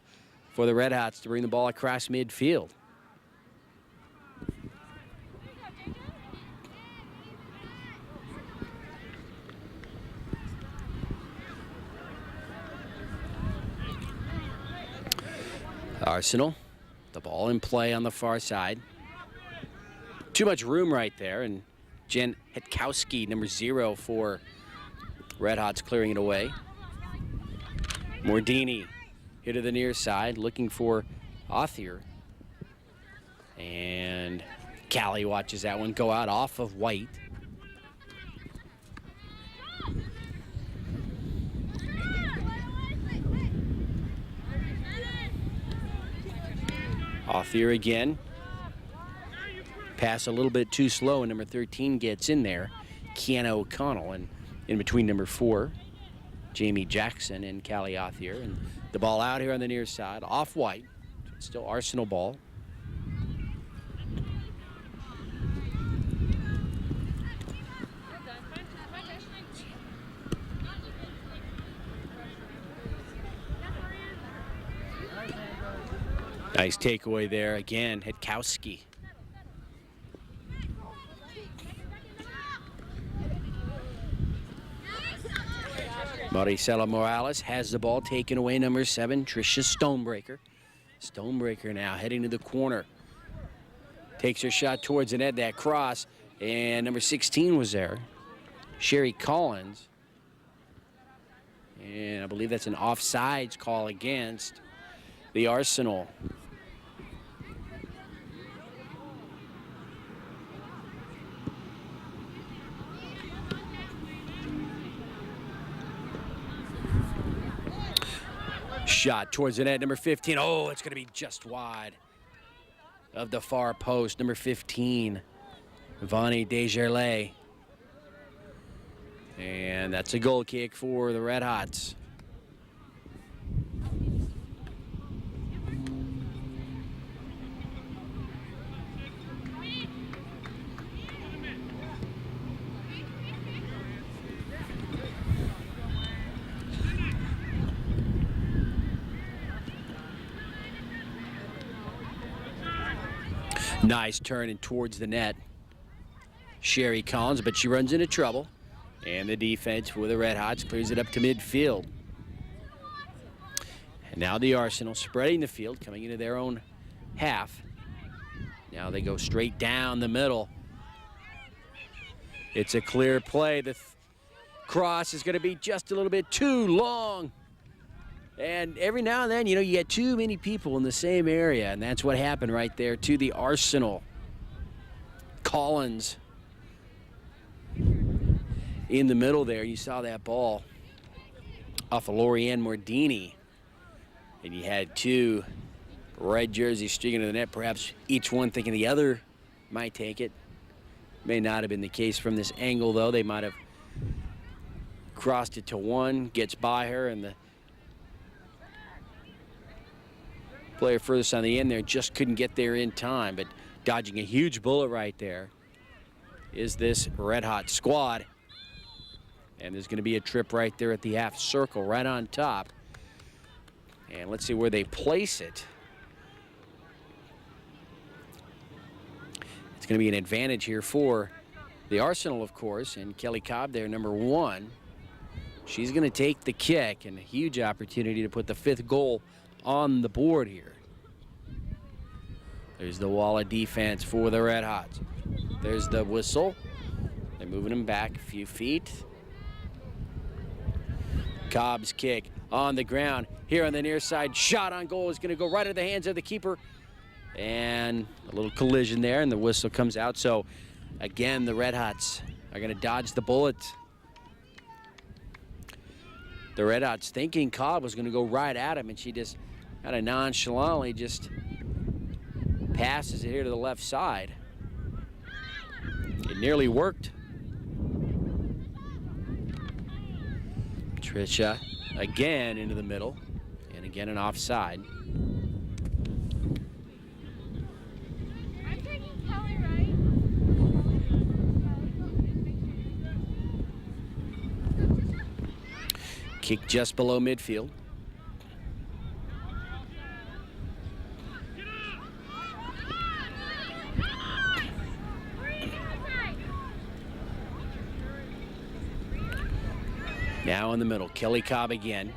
for the Redhots to bring the ball across midfield. Arsenal, the ball in play on the far side. Too much room right there, and Jen Hetkowski, number 0 for Redhots, clearing it away. Mordini here to the near side, looking for Othier. And Callie watches that one go out off of White. Othier again. Pass a little bit too slow, and number 13 gets in there. Kiana O'Connell, and in between number 4, Jamie Jackson and Callie Othier. And the ball out here on the near side, off White. Still Arsenal ball. Nice takeaway there again, Hetkowski. Maricela Morales has the ball taken away, number 7, Tricia Stonebreaker. Stonebreaker now heading to the corner. Takes her shot towards the net, that cross, and number 16 was there, Sherry Collins. And I believe that's an offsides call against the Arsenal. Shot towards the net, number 15. Oh, it's going to be just wide. of the far post, number 15, Vonnie Desjardins. And that's a goal kick for the Redhots. Nice turning towards the net. Sherry Collins, but she runs into trouble. And the defense for the Redhots clears it up to midfield. And now the Arsenal spreading the field, coming into their own half. Now they go straight down the middle. It's a clear play. The cross is going to be just a little bit too long. And every now and then, you know, you get too many people in the same area, and that's what happened right there to the Arsenal. Collins in the middle there. You saw that ball off of Lorianne Mordini. And you had two red jerseys streaking to the net, perhaps each one thinking the other might take it. May not have been the case from this angle, though. They might have crossed it to one, gets by her, and the player furthest on the end there just couldn't get there in time, but dodging a huge bullet right there is this Red Hot squad. And there's going to be a trip right there at the half circle, right on top. And let's see where they place it. It's going to be an advantage here for the Arsenal, of course, and Kelly Cobb there, number 1. She's going to take the kick, and a huge opportunity to put the 5th goal on the board here. There's the wall of defense for the Redhots. There's the whistle. They're moving them back a few feet. Cobb's kick on the ground here on the near side. Shot on goal is going to go right into the hands of the keeper. And a little collision there, and the whistle comes out. So, again, the Redhots are going to dodge the bullet. The Redhots thinking Cobb was going to go right at him, and she just kind of nonchalantly just passes it here to the left side. It nearly worked. Tricia again into the middle, and again an offside. I'm taking Kelly, right? Kick just below midfield. Now in the middle, Kelly Cobb again.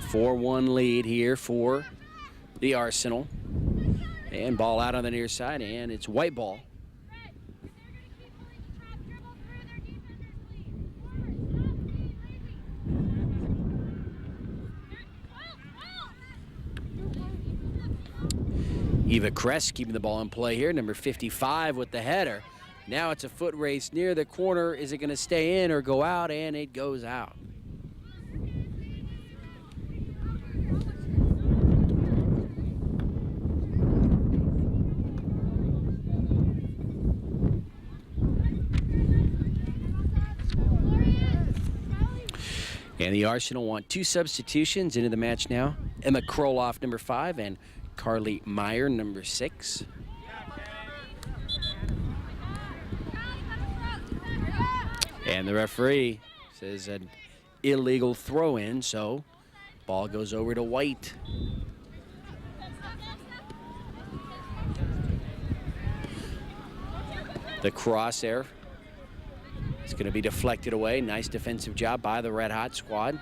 4-1 lead here for the Arsenal. And ball out on the near side, and it's white ball. Eva Kress keeping the ball in play here, number 55 with the header. Now it's a foot race near the corner. Is it going to stay in or go out? And it goes out. And the Arsenal want 2 substitutions into the match now. Emma Kroloff, number 5, and Carly Meyer, number 6. And the referee says an illegal throw-in, so ball goes over to White. The crosshair is going to be deflected away. Nice defensive job by the Red Hot squad.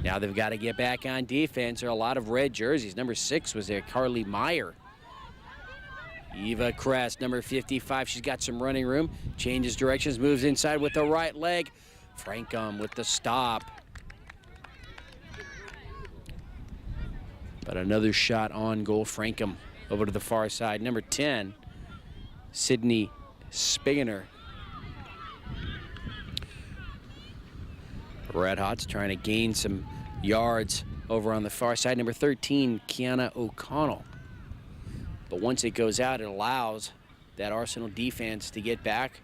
Now they've got to get back on defense. There are a lot of red jerseys. Number 6 was there, Carly Meyer. Eva Kress, number 55. She's got some running room. Changes directions, moves inside with the right leg. Frankum with the stop. But another shot on goal. Frankum over to the far side. Number 10, Sydney Spigner. Red Hots trying to gain some yards over on the far side, number 13, Kiana O'Connell. But once it goes out, it allows that Arsenal defense to get back.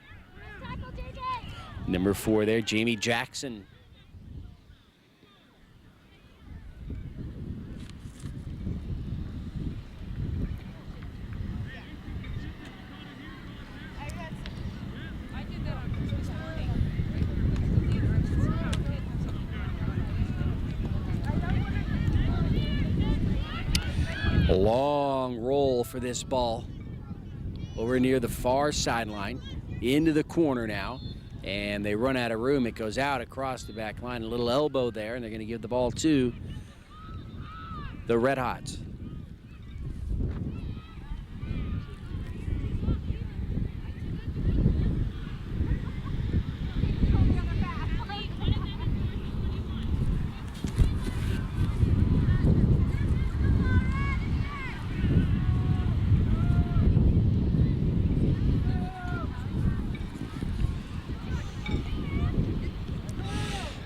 Number 4 there, Jamie Jackson. A long roll for this ball over near the far sideline, into the corner now, and they run out of room. It goes out across the back line, a little elbow there, and they're going to give the ball to the Redhots.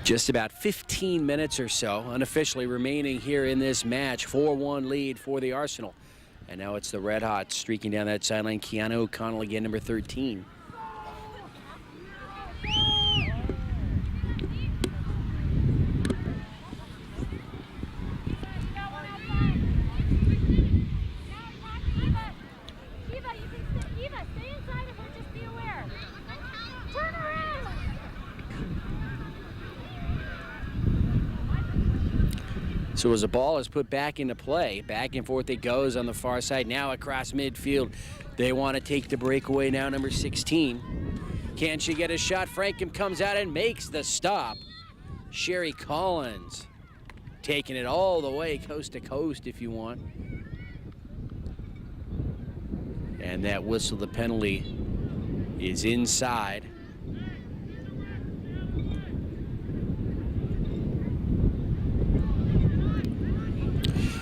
Just about 15 minutes or so unofficially remaining here in this match. 4-1 lead for the Arsenal. And now it's the Redhots streaking down that sideline. Kiana O'Connell again, number 13. So as the ball is put back into play, back and forth it goes on the far side. Now across midfield, they want to take the breakaway now, number 16. Can she get a shot? Frankham comes out and makes the stop. Sherry Collins taking it all the way coast to coast, if you want. And that whistle, the penalty, is inside.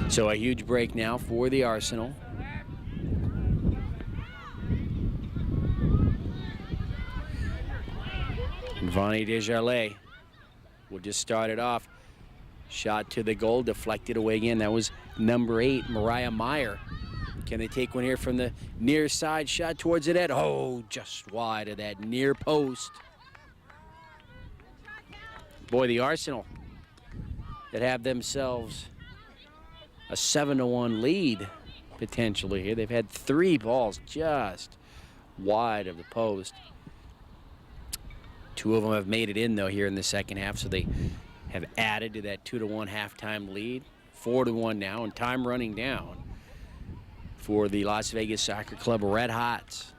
So a huge break now for the Arsenal. And Vonnie Desjardins will just start it off. Shot to the goal, deflected away again. That was number 8, Mariah Meyer. Can they take one here from the near side? Shot towards the net. Oh, just wide of that near post. Boy, the Arsenal that have themselves a 7-1 lead potentially here. They've had 3 balls just wide of the post. 2 of them have made it in though here in the second half, so they have added to that 2-1 halftime lead. 4-1 now, and time running down for the Las Vegas Soccer Club Redhots.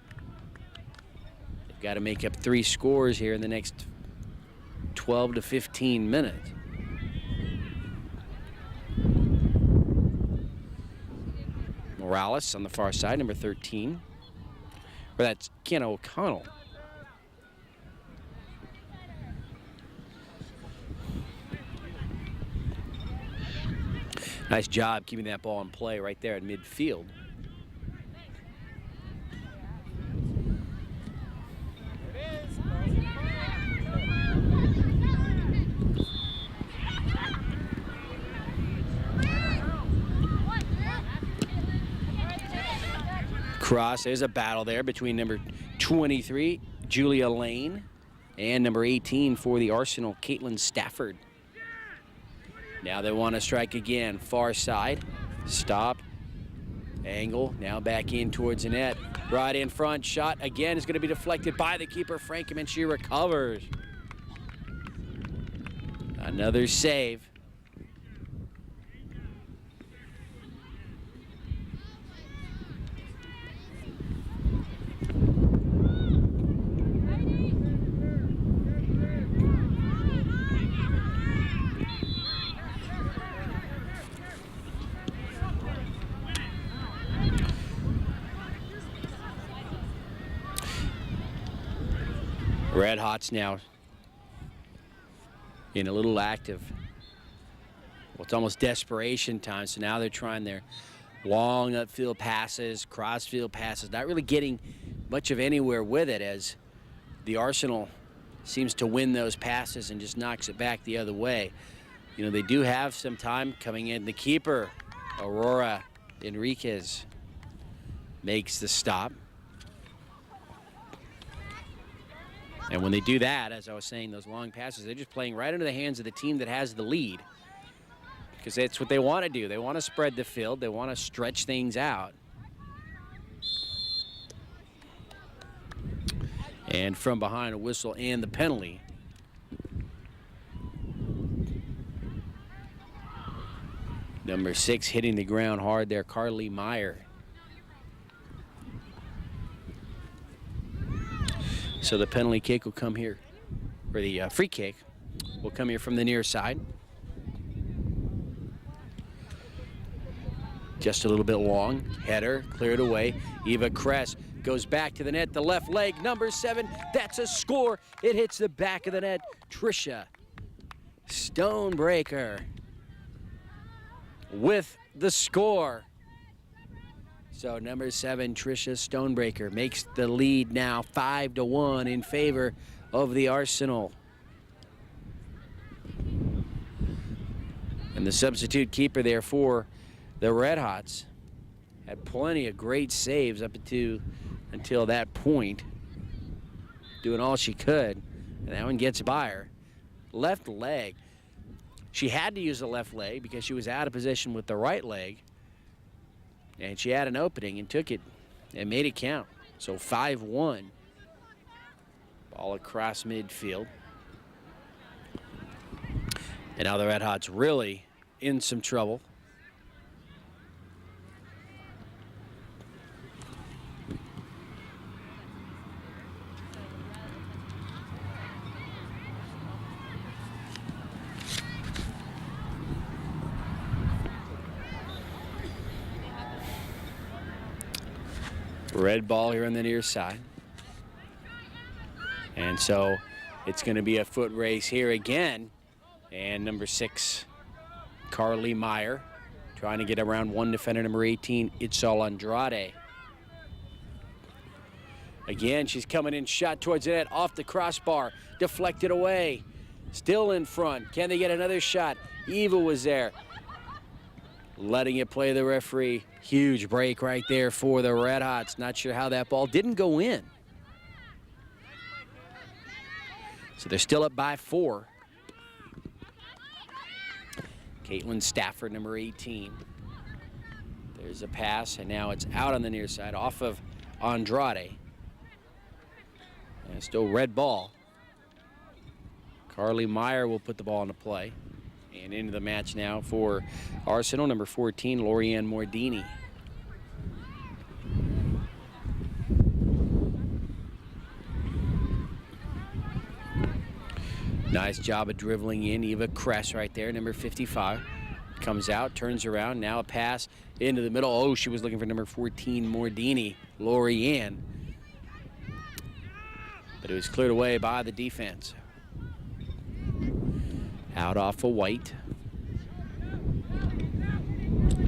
They've got to make up 3 scores here in the next 12 to 15 minutes. Morales on the far side, number 13. Or that's Kiana O'Connell. Nice job keeping that ball in play right there at midfield. Cross, there's a battle there between number 23, Julia Lane, and number 18 for the Arsenal, Caitlin Stafford. Now they want to strike again, far side, stop, angle, now back in towards the net. Right in front, shot again is going to be deflected by the keeper, Frankham, and she recovers. Another save. Redhots now in a little active. Well, it's almost desperation time, so now they're trying their long upfield passes, crossfield passes, not really getting much of anywhere with it, as the Arsenal seems to win those passes and just knocks it back the other way. You know, they do have some time coming in. The keeper, Aurora Enriquez, makes the stop. And when they do that, as I was saying, those long passes, they're just playing right into the hands of the team that has the lead. Because that's what they want to do. They want to spread the field. They want to stretch things out. And from behind, a whistle and the penalty. Number 6 hitting the ground hard there, Carly Meyer. So the penalty kick will come here, or the free kick will come here from the near side. Just a little bit long, header, cleared away. Eva Kress goes back to the net, the left leg, number 7, that's a score. It hits the back of the net, Tricia Stonebreaker with the score. So number 7, Tricia Stonebreaker, makes the lead now 5-1 in favor of the Arsenal. And the substitute keeper there for the Redhots had plenty of great saves up until that point, doing all she could. And that one gets by her. Left leg. She had to use the left leg because she was out of position with the right leg. And she had an opening and took it and made it count. So 5-1. Ball across midfield. And now the Redhots really in some trouble. Red ball here on the near side. And so it's going to be a foot race here again. And number 6, Carly Meyer, trying to get around one defender, number 18, Itzal Andrade. Again, she's coming in, shot towards the net, off the crossbar, deflected away. Still in front. Can they get another shot? Eva was there, letting it play the referee. Huge break right there for the Redhots. Not sure how that ball didn't go in. So they're still up by 4. Caitlin Stafford, number 18. There's a pass, and now it's out on the near side, off of Andrade. And still red ball. Carly Meyer will put the ball into play. And into the match now for Arsenal, number 14, Lorianne Mordini. Nice job of dribbling in. Eva Kress right there, number 55. Comes out, turns around, now a pass into the middle. Oh, she was looking for number 14, Mordini, Lorianne. But it was cleared away by the defense. Out off of White.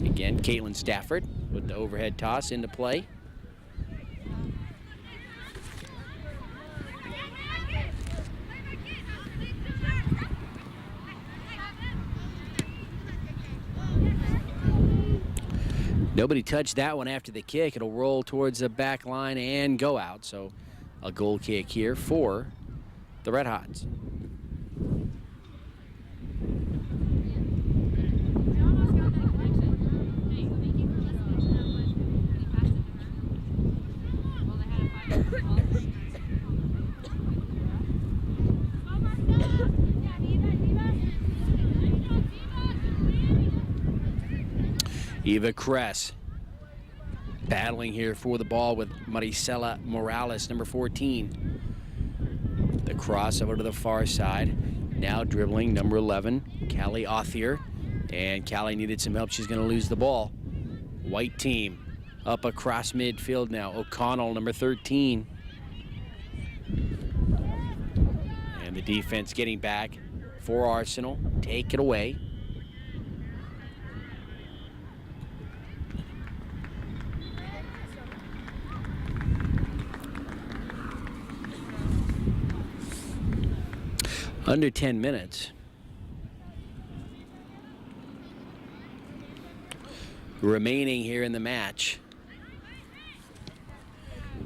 Again, Caitlin Stafford with the overhead toss into play. Nobody touched that one after the kick. It'll roll towards the back line and go out. So a goal kick here for the Redhots. Eva Kress battling here for the ball with Maricela Morales, number 14. The cross over to the far side. Now dribbling, number 11, Callie Othier. And Callie needed some help. She's going to lose the ball. White team up across midfield now. O'Connell, number 13. And the defense getting back for Arsenal. Take it away. Under 10 minutes. remaining here in the match.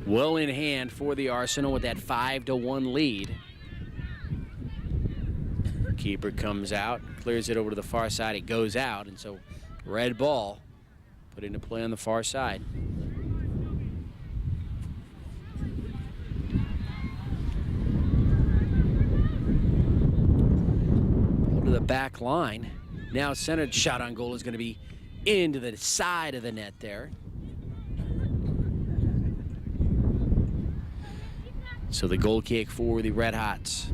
Well in hand for the Arsenal with that 5-1 lead. Keeper comes out, clears it over to the far side. It goes out, and so red ball put into play on the far side. To the back line. Now centered shot on goal is going to be into the side of the net there. So the goal kick for the Redhots.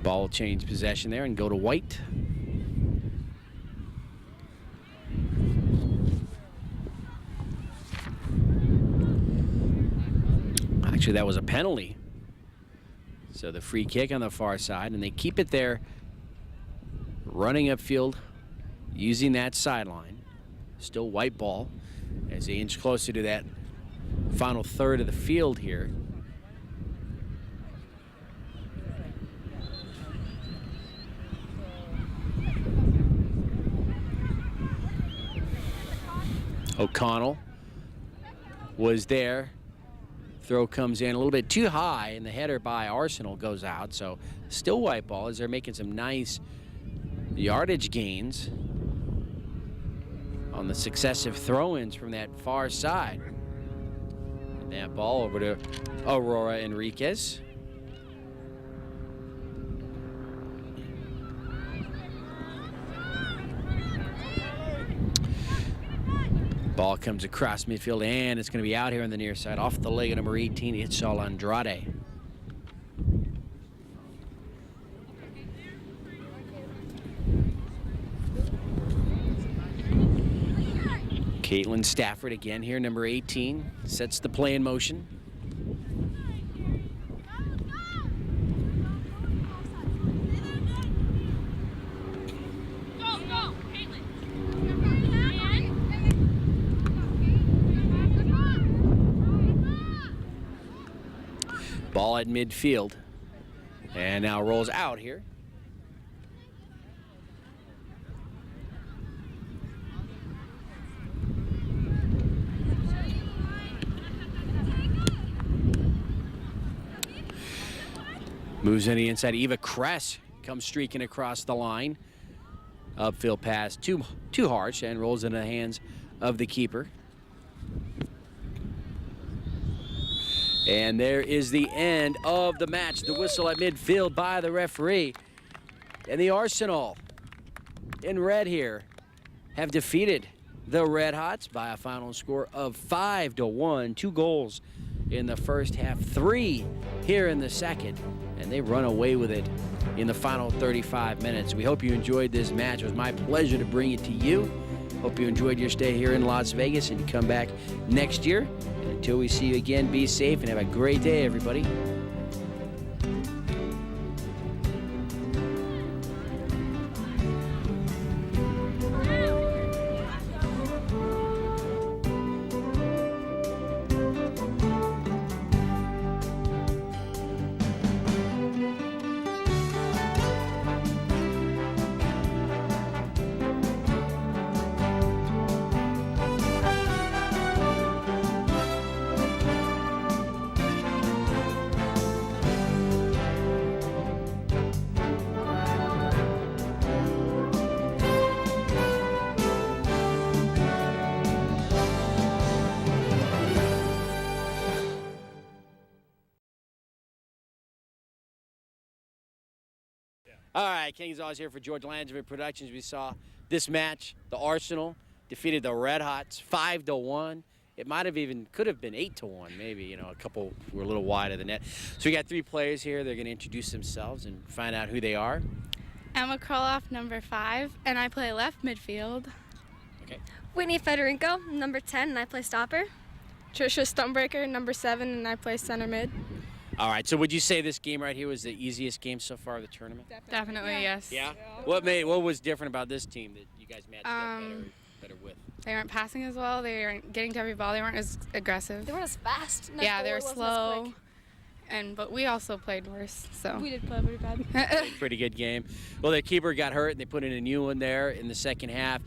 Ball will change possession there and go to White. Actually, that was a penalty. So the free kick on the far side, and they keep it there, running upfield, using that sideline. Still White ball as they inch closer to that final third of the field here. O'Connell was there. Throw comes in a little bit too high, and the header by Arsenal goes out. So still White ball as they're making some nice yardage gains on the successive throw-ins from that far side. And that ball over to Aurora Enriquez. Ball comes across midfield, and it's going to be out here on the near side, off the leg of number 18, Itzal Andrade. Caitlin Stafford again here, number 18, sets the play in motion. Ball at midfield, and now rolls out here. Moves on the inside. Eva Kress comes streaking across the line. Upfield pass too harsh, and rolls into the hands of the keeper. And there is the end of the match. The whistle at midfield by the referee. And the Arsenal in red here have defeated the Redhots by a final score of 5-1. 2 goals in the first half, 3 here in the second. And they run away with it in the final 35 minutes. We hope you enjoyed this match. It was my pleasure to bring it to you. Hope you enjoyed your stay here in Las Vegas and you come back next year. And until we see you again, be safe and have a great day, everybody. All right, Kenny's always here for George Langevin Productions. We saw this match. The Arsenal defeated the Redhots 5-1. It might have could have been 8-1, maybe. You know, a couple were a little wide of the net. So we got 3 players here. They're going to introduce themselves and find out who they are. Emma Kroloff, number 5, and I play left midfield. Okay. Whitney Federico, number 10, and I play stopper. Trisha Stonebreaker, number 7, and I play center mid. All right, so would you say this game right here was the easiest game so far of the tournament? Definitely, yes. Yeah? What was different about this team that you guys matched up better with? They weren't passing as well. They weren't getting to every ball. They weren't as aggressive. They weren't as fast. Yeah, they were slow. but we also played worse. So We did play pretty bad. Pretty good game. Well, their keeper got hurt, and they put in a new one there in the second half.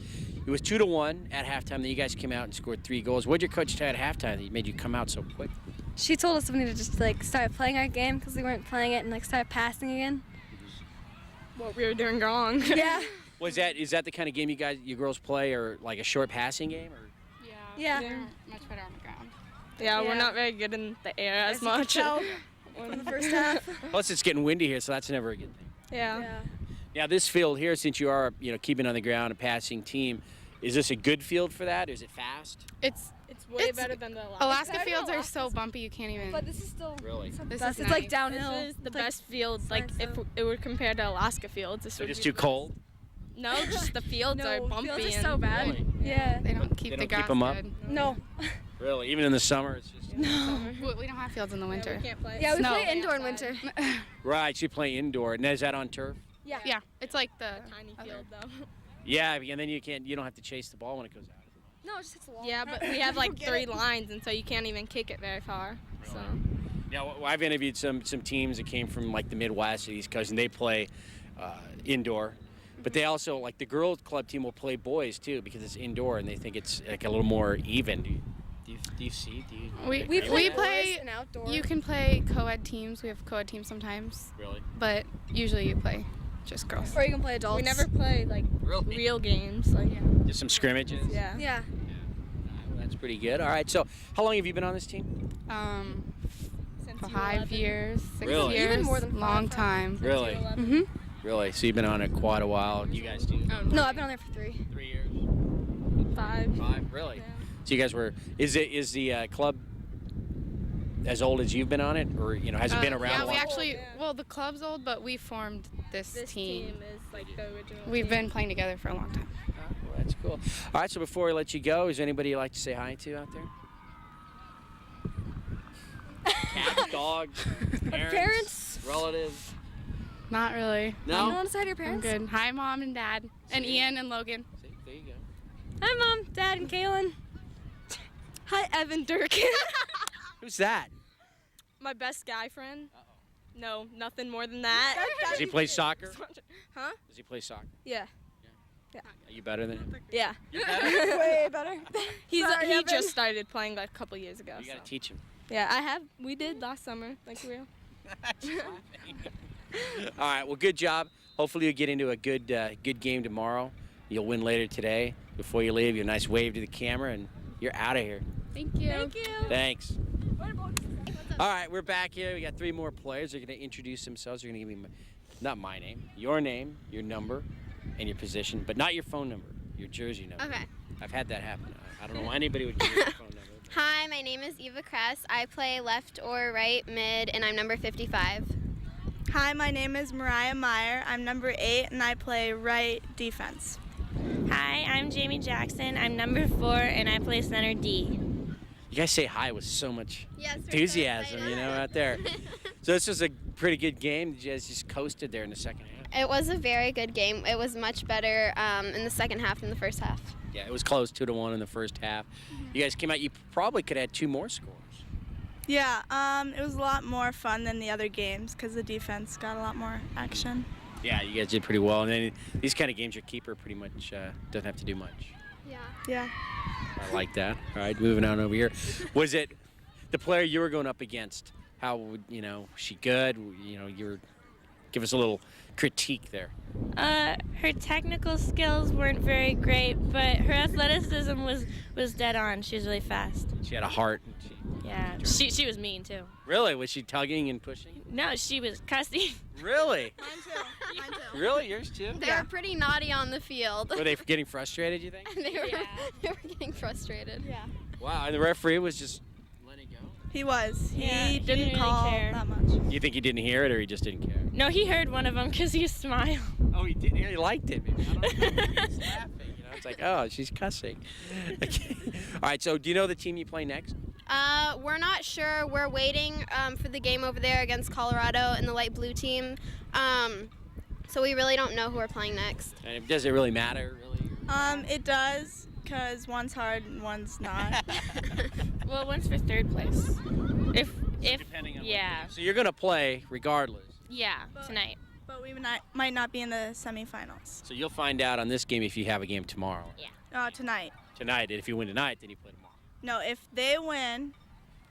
It was 2-1 at halftime. Then you guys came out and scored 3 goals. What did your coach tell you at halftime that made you come out so quick? She told us we needed to just start playing our game because we weren't playing it and start passing again. What we were doing wrong. Yeah. Is that the kind of game you girls play, or like a short passing game? Or? Yeah. They're much better on the ground. Yeah, Yeah. we're not very good in the air as you can much. tell from the first half. Plus, it's getting windy here, so that's never a good thing. Yeah. Now, this field here, since you are keeping on the ground, a passing team, is this a good field for that? Is it fast? It's It's way better than the Alaska fields are so bumpy you can't even. But this is still Really? This it's is like nice. downhill. This is the It's like best field. Like science if zone. it were compared to Alaska fields, this They're would just be too cold? No, just the fields are No, bumpy. fields are and so bad. Really? Yeah. They don't keep They the don't grass keep 'em up? good. No. Really? Even in the summer, it's just... We don't have fields in the winter. We can't play. Yeah, we Snow. play indoor in winter. Right, so you play indoor. And is that on turf? Yeah, it's like the Tiny other- field though. Yeah, and then you don't have to chase the ball when it goes out. No, it just hits the wall. Yeah, but we have like 3 lines, and so you can't even kick it very far. So Now, I've interviewed some teams that came from like the Midwest, the East Coast, and they play indoor. But they also, like the girls club team will play boys too because it's indoor and they think it's like a little more even. Do you see? We agree with we that? play. and outdoor. You can play co-ed teams. We have co-ed teams sometimes, Really? but usually you play just girls. Or you can play adults. we never play like Really? real games. Like Just some scrimmages? yeah. Yeah. Well, that's pretty good. All right, so how long have you been on this team? Since 5 years, 6 Really? years, Even more than long 5. time. Really? Mhm. Really? So you've been on it quite a while. You guys do? No, I've been on there for 3. 3 years? 5. 5? Really? Yeah. So you guys were? Is the club as old as you've been on it, or has it been around? Yeah, a we while? actually. Yeah. Well, the club's old, but we formed this This team is like the original. We've team. been playing together for a long time. Oh, well, that's cool. All right, so before we let you go, is there anybody you'd like to say hi to out there? Cats, dogs, Parents? relatives? Not really. No? You want to say hi to your I'm parents? good. Hi, Mom and Dad, and Ian and Logan. See, there you go. Hi, Mom, Dad, and Kaylin. Hi, Evan Durkin. Who's that? My best guy friend. No, nothing more than that. Does he play soccer? Huh? Does he play soccer? Yeah. Are you better than him? Yeah. Way better. He Evan. just started playing like a couple years ago. You gotta so. teach him. Yeah, I have. We did last summer, like real. All right. Well, good job. Hopefully, you'll get into a good game tomorrow. You'll win later today. Before you leave, you a nice wave to the camera, and you're out of here. Thank you. Thank you. Thanks. All right, we're back here. We got 3 more players. They're going to introduce themselves. They're going to give me, not my name, your number, and your position, but not your phone number, your jersey number. Okay. I've had that happen. I don't know why anybody would give you their phone number. Hi, my name is Eva Kress. I play left or right mid, and I'm number 55. Hi, my name is Mariah Meyer. I'm number 8 and I play right defense. Hi, I'm Jamie Jackson. I'm number 4 and I play center D. You guys say hi with so much Yes, we're so enthusiasm, excited. out there. So this was a pretty good game. You guys just coasted there in the second half. It was a very good game. It was much better in the second half than the first half. Yeah, it was close, 2-1 in the first half. You guys came out. You probably could have had 2 more scores. Yeah, it was a lot more fun than the other games because the defense got a lot more action. Yeah, you guys did pretty well. And then these kind of games, your keeper pretty much doesn't have to do much. Yeah. Yeah. I like that. All right, moving on over here. Was it the player you were going up against? How would was she good? You were give us a little critique there. Her technical skills weren't very great, but her athleticism was dead on. She was really fast. She had a heart. Yeah, she was mean too. Really? Was she tugging and pushing? No, she was cussing. Really? Mine too. Mine too. Really? Yours too? They were pretty naughty on the field. Were they getting frustrated? You think? they were getting frustrated. Yeah. Wow. And the referee was just letting go. He was. Yeah, He he didn't didn't really call care. that much. You think he didn't hear it, or he just didn't care? No, he heard one of them because he smiled. Oh, he did. He liked it. Maybe. I don't know. He was laughing. It's like, oh, she's cussing. Okay. All right. So, do you know the team you play next? We're not sure. We're waiting for the game over there against Colorado in the light blue team. So we really don't know who we're playing next. And does it really matter? Really? It does because one's hard and one's not. Well, one's for third place. If Depending on yeah, So you're going to play regardless. yeah, tonight. But we might not be in the semifinals. So you'll find out on this game if you have a game tomorrow. Tonight. Tonight, and if you win tonight, then you play tomorrow. No, if they win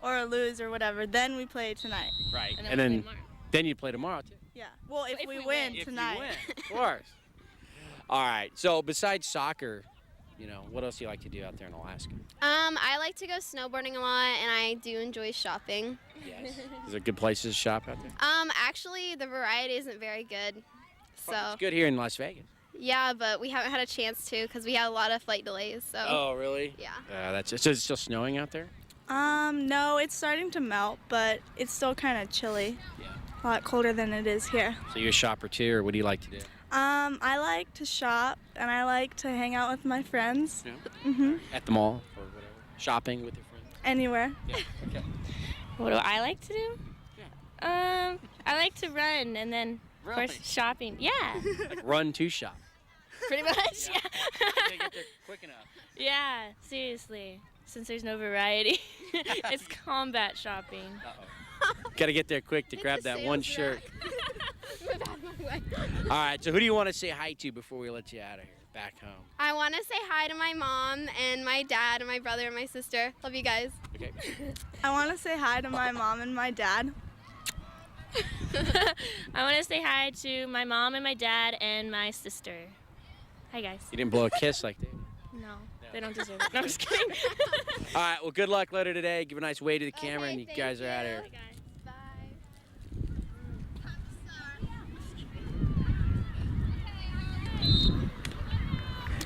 or lose or whatever, then we play tonight. Right. And And then we then, play tomorrow. then you play tomorrow too. Yeah. Well, if we we win win. tonight. If you win, of course. All right. So besides soccer, what else do you like to do out there in Alaska? I like to go snowboarding a lot, and I do enjoy shopping. Yes. Is there good places to shop out there? Actually, the variety isn't very good. So It's good here in Las Vegas. yeah, but we haven't had a chance to because we had a lot of flight delays. So Oh, really? yeah. That's it. So it's still snowing out there? No, it's starting to melt, but it's still kind of chilly. Yeah. A lot colder than it is here. So you're a shopper too, or what do you like to do? I like to shop and I like to hang out with my friends. Yeah. At the mall or whatever. Shopping with your friends? Anywhere. Yeah. Okay. What do I like to do? Yeah. I like to run and then of course Really? shopping. Yeah, Like run to shop. pretty much. Yeah. Can't get there quick enough. Yeah, seriously. Since there's no variety, it's combat shopping. Got to get there quick to grab that one shirt. All right, so who do you want to say hi to before we let you out of here, back home? I want to say hi to my mom and my dad and my brother and my sister. Love you guys. Okay. I want to say hi to my mom and my dad. I want to say hi to my mom and my dad and my sister. Hi, guys. You didn't blow a kiss like that. No, they don't deserve it. No, I'm just kidding. All right, well, good luck later today. Give a nice wave to the camera, Okay, and you thank guys are out of you. here. Bye.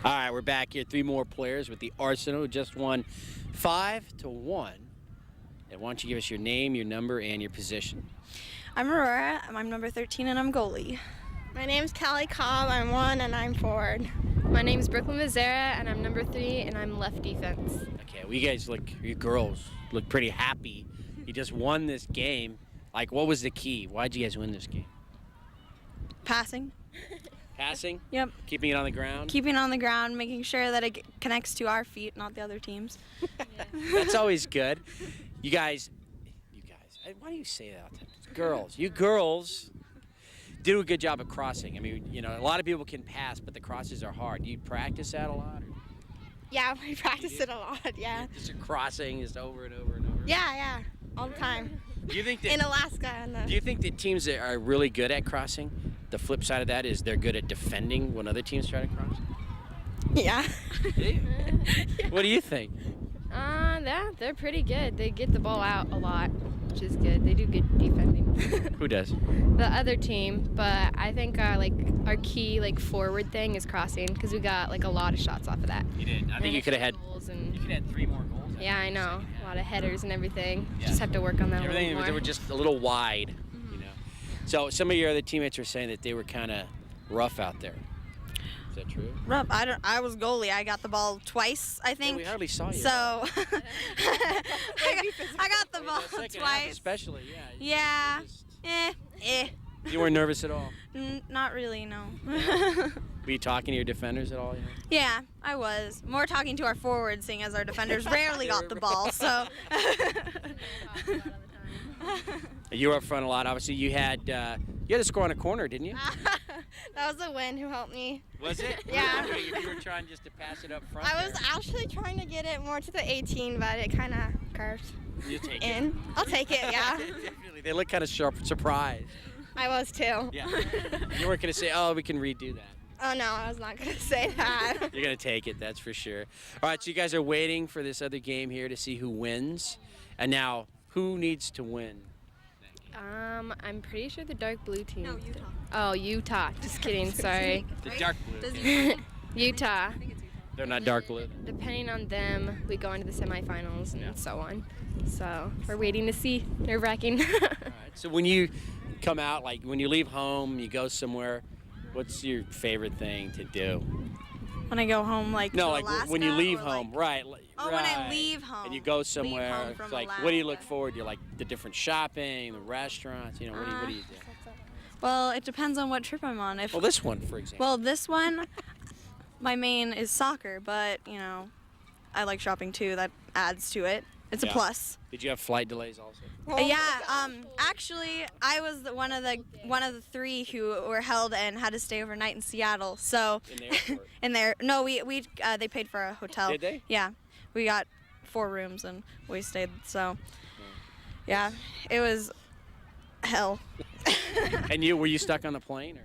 All right, we're back here. 3 more players with the Arsenal who just won 5-1. And why don't you give us your name, your number, and your position? I'm Aurora. I'm number 13 and I'm goalie. My name's Callie Cobb. I'm 1 and I'm forward. My name's Brooklyn Mazzara, and I'm number 3, and I'm left defense. Okay, well, you girls look pretty happy. You just won this game. Like, what was the key? Why'd you guys win this game? Passing. Passing? Yep. Keeping it on the ground? Keeping on the ground, making sure that it connects to our feet, not the other team's. That's always good. You guys, why do you say that all the time? Girls, you girls do a good job of crossing. I mean, a lot of people can pass, but the crosses are hard. Do you practice that a lot? Or Yeah, we practice it a lot. Yeah. just a crossing just over and over and over? Yeah, all the time. Do you think In that, Alaska. And do you think that teams that are really good at crossing, the flip side of that is they're good at defending when other teams try to cross? yeah. Do you? What do you think? They're pretty good. They get the ball out a lot, which is good. They do good defending. Who does? The other team, but I think our key forward thing is crossing because we got a lot of shots off of that. You did. I think you could have had. Goals You and could have had 3 more goals. yeah, I know, a lot of headers and everything. Yeah. Just have to work on that a Everything little they more. were just a little wide, So some of your other teammates are saying that they were kind of rough out there. Is that true? Rough. I was goalie. I got the ball twice, I Yeah, think. we hardly saw you. So I got the ball Second half twice. especially, yeah. Yeah. You just- Eh. You weren't nervous at all. Not really, no. Were you talking to your defenders at all? Yeah, I was. More talking to our forwards, seeing as our defenders rarely got the ball, so. You were up front a lot. Obviously, you had to score on a corner, didn't you? That was a win who helped me. Was it? Yeah. You were trying just to pass it up front. I was actually trying to get it more to the 18, but it kind of curved You take it. in. I'll take it, yeah. Definitely. They look kind of surprised. I was too. Yeah. You weren't going to say, oh, we can redo that. Oh no, I was not going to say that. You're going to take it, that's for sure. All right, so you guys are waiting for this other game here to see who wins. And now, who needs to win? I'm pretty sure the dark blue team. No, Utah. Oh, Utah. Just kidding. Sorry. The dark blue. Utah. They're not dark blue. Depending on them, we go into the semifinals and so on. So we're waiting to see. Nerve-wracking. All right, so when you come out, like when you leave home, you go somewhere, what's your favorite thing to do? When I go home, No, to like when you Alaska, leave or, home, right? Oh, when I right. leave home. And you go Leave somewhere, home from it's like, what do you look Alaska. forward to? Like the different shopping, the restaurants, what do you do? Well, it depends on what trip I'm on. Well, this one, for example. Well, this one, my main is soccer, but I like shopping too. That adds to it. It's a Yeah. plus. Did you have flight delays also? Actually, I was one of the 3 who were held and had to stay overnight in Seattle. So In the airport? in there, no, they paid for a hotel. Did they? Yeah, we got 4 rooms and we stayed. So yeah, it was hell. And were you stuck on the plane or?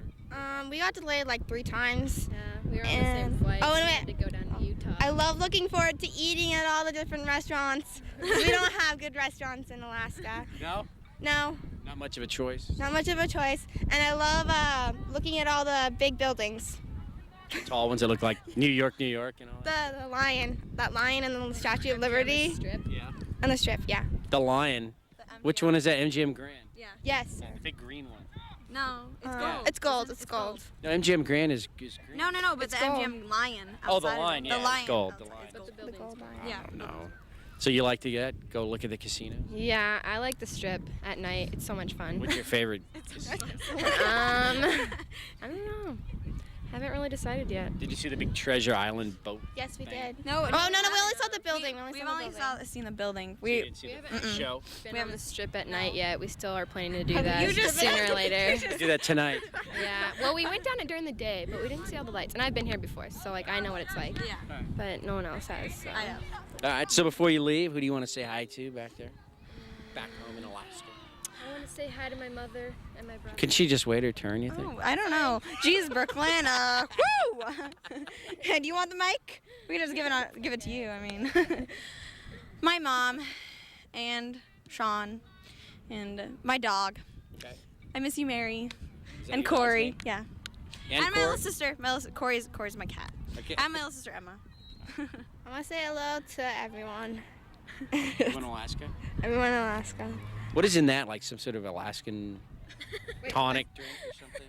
We got delayed like 3 times. Yeah, we were on the same flight. Oh, so wait a we had to go down to Utah. I love looking forward to eating at all the different restaurants. We don't have good restaurants in Alaska. No. No, Not much of a choice. not much of a choice. And I love looking at all the big buildings. The tall ones that look like New York, and all that. The lion, that lion and the Statue of Liberty. Strip. Yeah. And the strip, yeah. The lion. Which one is that? MGM Grand. Yes. The big green one. No, it's gold. It's gold, it's gold. No, MGM Grand is green. No, but It's the gold. MGM lion. Oh, the outside of it. lion. Yeah, The lion. it's gold. The outside lion. is gold. The building's gold gold. Yeah. No. So you like to go look at the casino? Yeah, I like the strip at night. It's so much fun. What's your favorite? I don't know. Haven't really decided yet. Did you see the big Treasure Island boat? Yes, we thing? did. No, Oh, no, we only saw the building. We've only seen the building. You didn't see the show? Been on the strip at night yet. We still are planning to do You that just- sooner or later. Do that tonight. Yeah. Well, we went down it during the day, but we didn't see all the lights. And I've been here before, so like I know what it's like. Yeah. But no one else has. So. I know. All right. So before you leave, who do you want to say hi to back there? Back home in Alaska. I want to say hi to my mother and my brother. Can she just wait her turn? You think? Oh, I don't know. Jeez, Brooklyn. Woo! Do you want the mic? We can just give it to you. I mean, my mom, and Sean, and my dog. Okay. I miss you, Mary, Is that and your dog's Corey. name? Yeah. And my Corey? little sister. Corey's my cat. Okay. And my little sister Emma. I want to say hello to everyone. You in Alaska? Everyone in Alaska. What is in that? Like some sort of Alaskan tonic drink or something?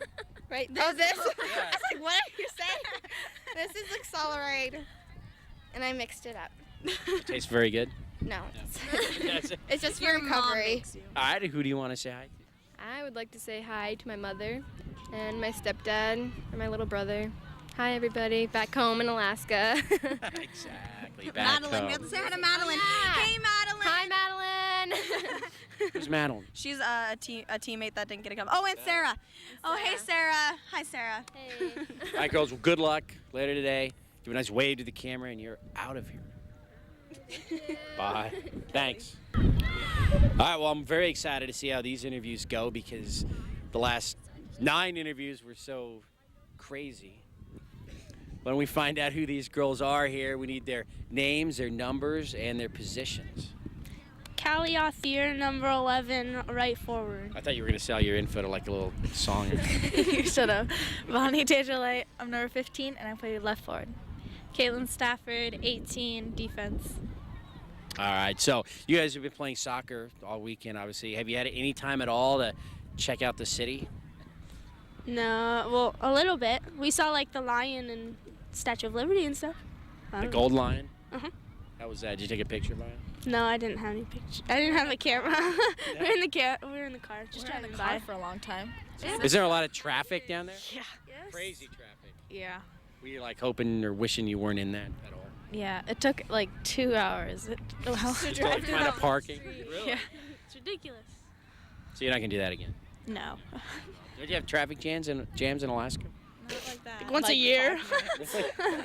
Right? Oh, this? Yeah. I was like, what are you saying? This is Accelerate. And I mixed it up. It tastes very good. No. That's it. It's just for Your mom recovery. makes you. All right. Who do you want to say hi to? I would like to say hi to my mother and my stepdad and my little brother. Hi, everybody. Back home in Alaska. Exactly. Back Madeline. We have home. to say hi to Madeline. Yeah. Hey, Madeline. Hi, Madeline. Who's Madeline? She's a teammate that didn't get to come. Oh, and Sarah. Oh, hey, Sarah. Hi, Sarah. Hey. All right, girls. Well, good luck later today. Give a nice wave to the camera, and you're out of here. Bye. Thanks. All right. Well, I'm very excited to see how these interviews go because the last 9 interviews were so crazy. When we find out who these girls are here, we need their names, their numbers, and their positions. Callie Othier, number 11, right forward. I thought you were going to sell your info to like a little song. You should have. Bonnie Taylor, I'm number 15, and I play left forward. Caitlin Stafford, 18, defense. All right, so you guys have been playing soccer all weekend, obviously. Have you had any time at all to check out the city? No, well, a little bit. We saw like the lion and Statue of Liberty and stuff. The Gold Lion? Uh-huh. How was that? Did you take a picture by it? No, I didn't have any pictures. I didn't have a camera. we were in the car, just We're in the driving car by. for a long time. Is there a lot of traffic down there? Yeah. Yes. Crazy traffic. Yeah. Were you like hoping or wishing you weren't in that at all? Yeah. It took like 2 hours. Just to like find a parking? Really? Yeah. It's ridiculous. So you're not going to do that again? No. Don't you have traffic jams in Alaska? Not like that. Once a year.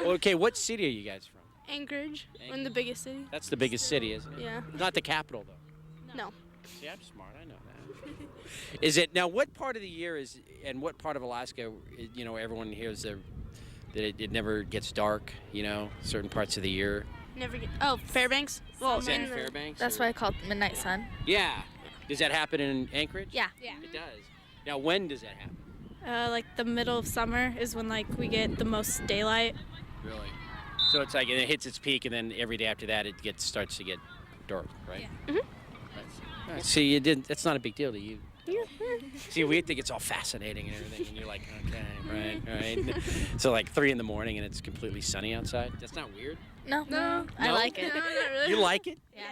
Okay, what city are you guys from? Anchorage, we're in the biggest city. That's the biggest city, isn't it? Yeah. Not the capital, though. No. See, I'm smart. I know that. Is it now? What part of the year is, and what part of Alaska? You know, everyone hears that it never gets dark. You know, certain parts of the year. Never get. Oh, Fairbanks. Well, Is that in the- Fairbanks? That's or- why I call it Midnight Sun. Yeah. Does that happen in Anchorage? Yeah. It does. Now, when does that happen? Like the middle of summer is when like we get the most daylight. Really? So it's like it hits its peak, and then every day after that, it starts to get dark, right? Yeah. Right. See, you didn't. That's not a big deal to you. See, we think it's all fascinating and everything, and you're like, okay, right. So like 3 in the morning, and it's completely sunny outside. That's not weird. No. No. I No? like it. No, not really. You like it? Yeah.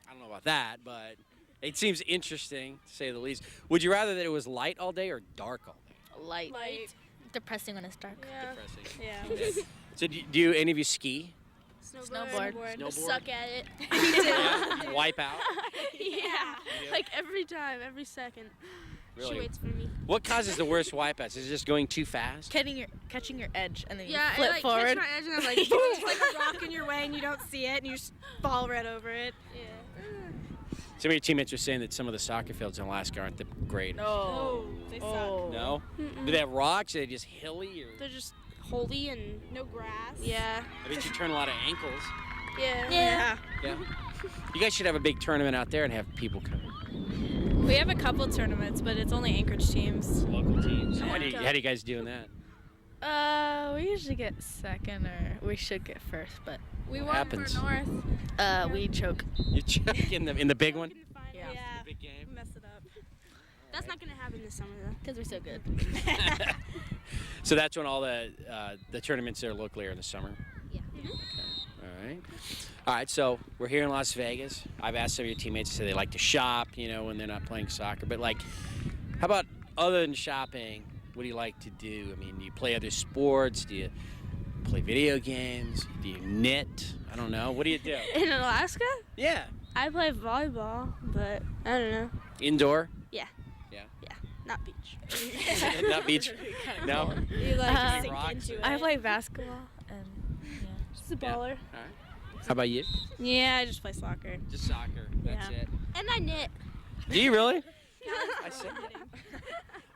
I don't know about that, but it seems interesting to say the least. Would you rather that it was light all day or dark all day? Light. Light. Depressing when it's dark. Yeah. Depressing. Yeah. So do you any of you ski? Snowboard. Snowboard? Suck at it. Yeah. Wipe out? Yeah. Like every time, every second. Really? She waits for me. What causes the worst wipeouts? Is it just going too fast? Catching your edge and then you Yeah, flip I like forward. catch my edge and I was like, just like rocking your way and you don't see it and you just fall right over it. Yeah. Some of your teammates are saying that some of the soccer fields in Alaska aren't the greatest. No. They Oh. No? Do they have rocks? Are they just hilly? Or? They're just holy and no grass. Yeah. I bet you turn a lot of ankles. Yeah. Yeah. Yeah. You guys should have a big tournament out there and have people come. We have a couple tournaments, but it's only Anchorage teams. Local teams. How do you guys do in that? We usually get second, or we should get first, but We What won happens? for North. we choke. You check in the big one? Yeah. Yeah. Big game. Mess it up. That's not gonna happen this summer though. Because we're so good. So that's when all the tournaments there locally are in the summer? Yeah. Okay. All right. All right, so we're here in Las Vegas. I've asked some of your teammates to say they like to shop, when they're not playing soccer. But, how about other than shopping, what do you like to do? I mean, do you play other sports? Do you play video games? Do you knit? I don't know. What do you do? In Alaska? Yeah. I play volleyball, but I don't know. Indoor? Yeah. Yeah. Yeah. Not beach. Not beach? No? You Uh, Sink into it. I play basketball, and Just a Yeah. baller. All right. How about you? Yeah, I just play soccer. Just soccer. That's Yeah. it. And I knit. Do you really? I see.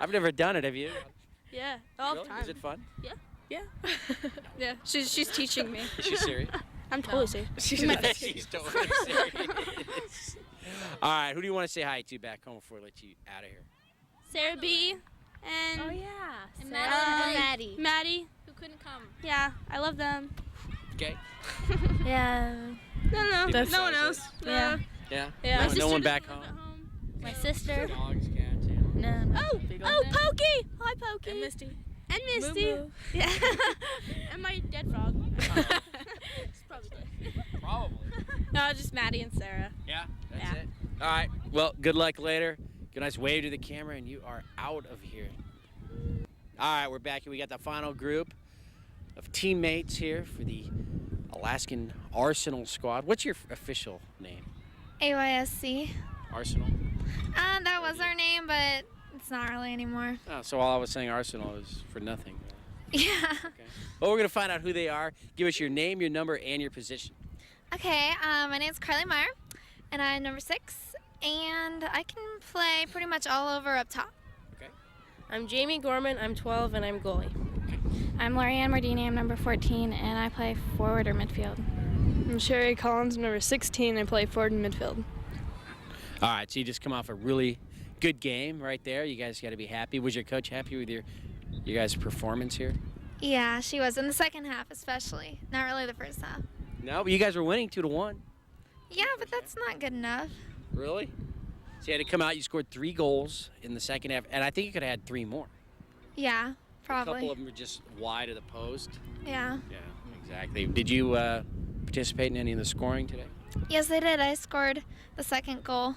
I've never done it. Have you? Yeah, all Really? the time. Is it fun? Yeah. Yeah. She's teaching me. Is she serious? I'm totally serious. She's totally serious. All right, who do you want to say hi to back home before we let you out of here? Sarah B. And yeah. and Maddie. Maddie. Who couldn't come? Yeah, I love them. Okay. Yeah. No, That's no one so else. Yeah. Yeah. Yeah. No, My no sister one doesn't back live home. at home. My sister. Dogs, cats, animals. No. Oh, Big oh, old man. Pokey. Hi, Pokey. And Misty. And Misty. Moo Moo. Yeah. And my dead frog. It's probably dead. Probably. No, just Maddie and Sarah. Yeah. That's Yeah. it. All right. Well, good luck later. Good nice wave to the camera, and you are out of here. All right, we're back here. We got the final group of teammates here for the Alaskan Arsenal squad. What's your official name? AYSC. Arsenal? That was our name, but it's not really anymore. Oh, so all I was saying Arsenal is for nothing. Yeah. Okay. Well, we're going to find out who they are. Give us your name, your number, and your position. Okay, my name's Carly Meyer, and I'm number 6, and I can play pretty much all over up top. I'm Jamie Gorman. I'm 12, and I'm goalie. I'm Lorianne Mardini, I'm number 14, and I play forward or midfield. I'm Sherry Collins, number 16. I play forward and midfield. All right, so you just come off a really good game right there. You guys got to be happy. Was your coach happy with your guys' performance here? Yeah, she was in the second half especially. Not really the first half. No, but you guys were winning 2-1. Yeah, but that's not good enough. Really? So you had to come out. You scored 3 goals in the second half, and I think you could have had 3 more. Yeah, A probably. couple of them were just wide of the post. Yeah. Yeah, exactly. Did you participate in any of the scoring today Yes, I did. I scored the second goal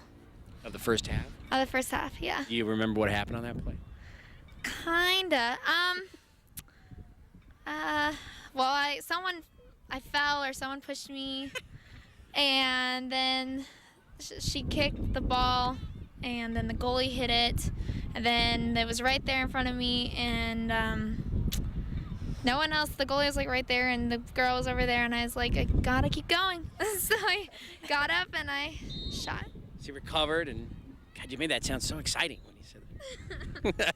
of the first half? of the first half, yeah. Do you remember what happened on that play? Kinda. Well, I fell or someone pushed me, and then she kicked the ball, and then the goalie hit it, and then it was right there in front of me, and no one else. The goalie was like right there, and the girl was over there, and I was like, I gotta keep going. So I got up and I shot. So you recovered, and God, you made that sound so exciting when you said that.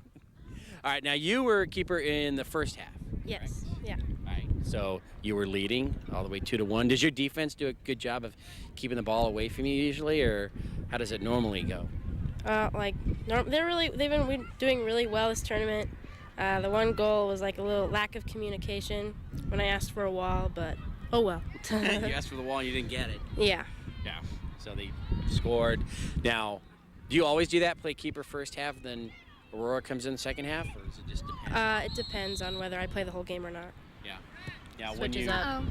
All right, now you were a keeper in the first half. Yes. Yeah. All right, so you were leading all the way 2-1. Does your defense do a good job of keeping the ball away from you usually, or how does it normally go? They've been doing really well this tournament. The one goal was like a little lack of communication when I asked for a wall, but oh well. You asked for the wall and you didn't get it. Yeah. Yeah. So they scored. Now, do you always do that? Play keeper first half, then Aurora comes in second half, or does it just depend? It depends on whether I play the whole game or not. Yeah. Now, Switches up.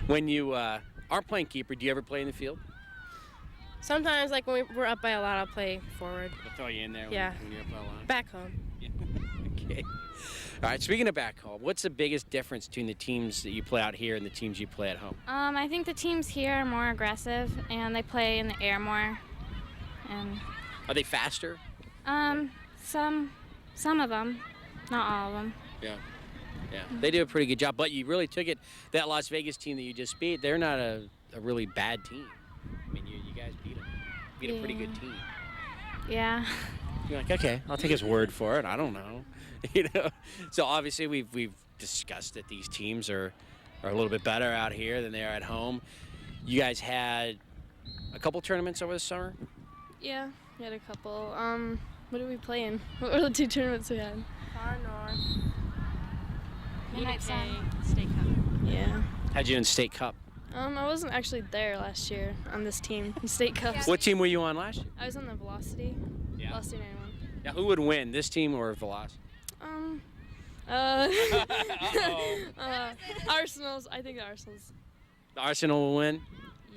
when you aren't playing keeper, do you ever play in the field? Sometimes, like when we're up by a lot, I'll play forward. They'll throw you in there. Yeah. When you're up by a lot. Back home. Yeah. Okay. Okay. All right, speaking of back home, what's the biggest difference between the teams that you play out here and the teams you play at home? I think the teams here are more aggressive and they play in the air more. And Are they faster? some of them, not all of them. Yeah. Yeah, they do a pretty good job, but you really took it. That Las Vegas team that you just beat, they're not a really bad team. I mean, you guys beat them. Beat a pretty good team. Yeah. You're like, okay, I'll take his word for it. I don't know. You know. So obviously we've discussed that these teams are a little bit better out here than they are at home. You guys had a couple tournaments over the summer? Yeah, we had a couple. What did we play in? What were the 2 tournaments we had? Far North. Midnight Sun. State Cup. Yeah. How'd you do in State Cup? I wasn't actually there last year on this team, in State Cups. What team were you on last year? I was on the Velocity. Yeah. Velocity 91. Yeah, who would win, this team or Velocity? Arsenal's. I think the Arsenal's. The Arsenal will win?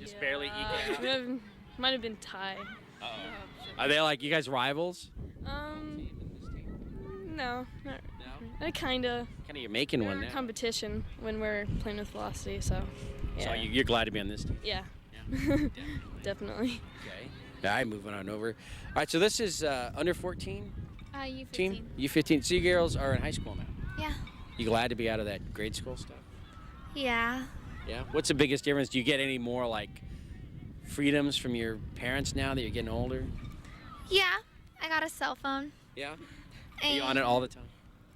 Just barely eke it out? Might have been tie. Uh-oh. Are they like you guys rivals? No, not. No? Kind of. Kind of you're making one now. Competition when we're playing with Velocity, so. Yeah. So you're glad to be on this team? Yeah. Yeah. Definitely. Okay. All right, moving on over. All right, so this is under 14 U15. team? U15. So you girls are in high school now? Yeah. You glad to be out of that grade school stuff? Yeah. Yeah. What's the biggest difference? Do you get any more like freedoms from your parents now that you're getting older? Yeah. I got a cell phone. Yeah. Are you on it all the time?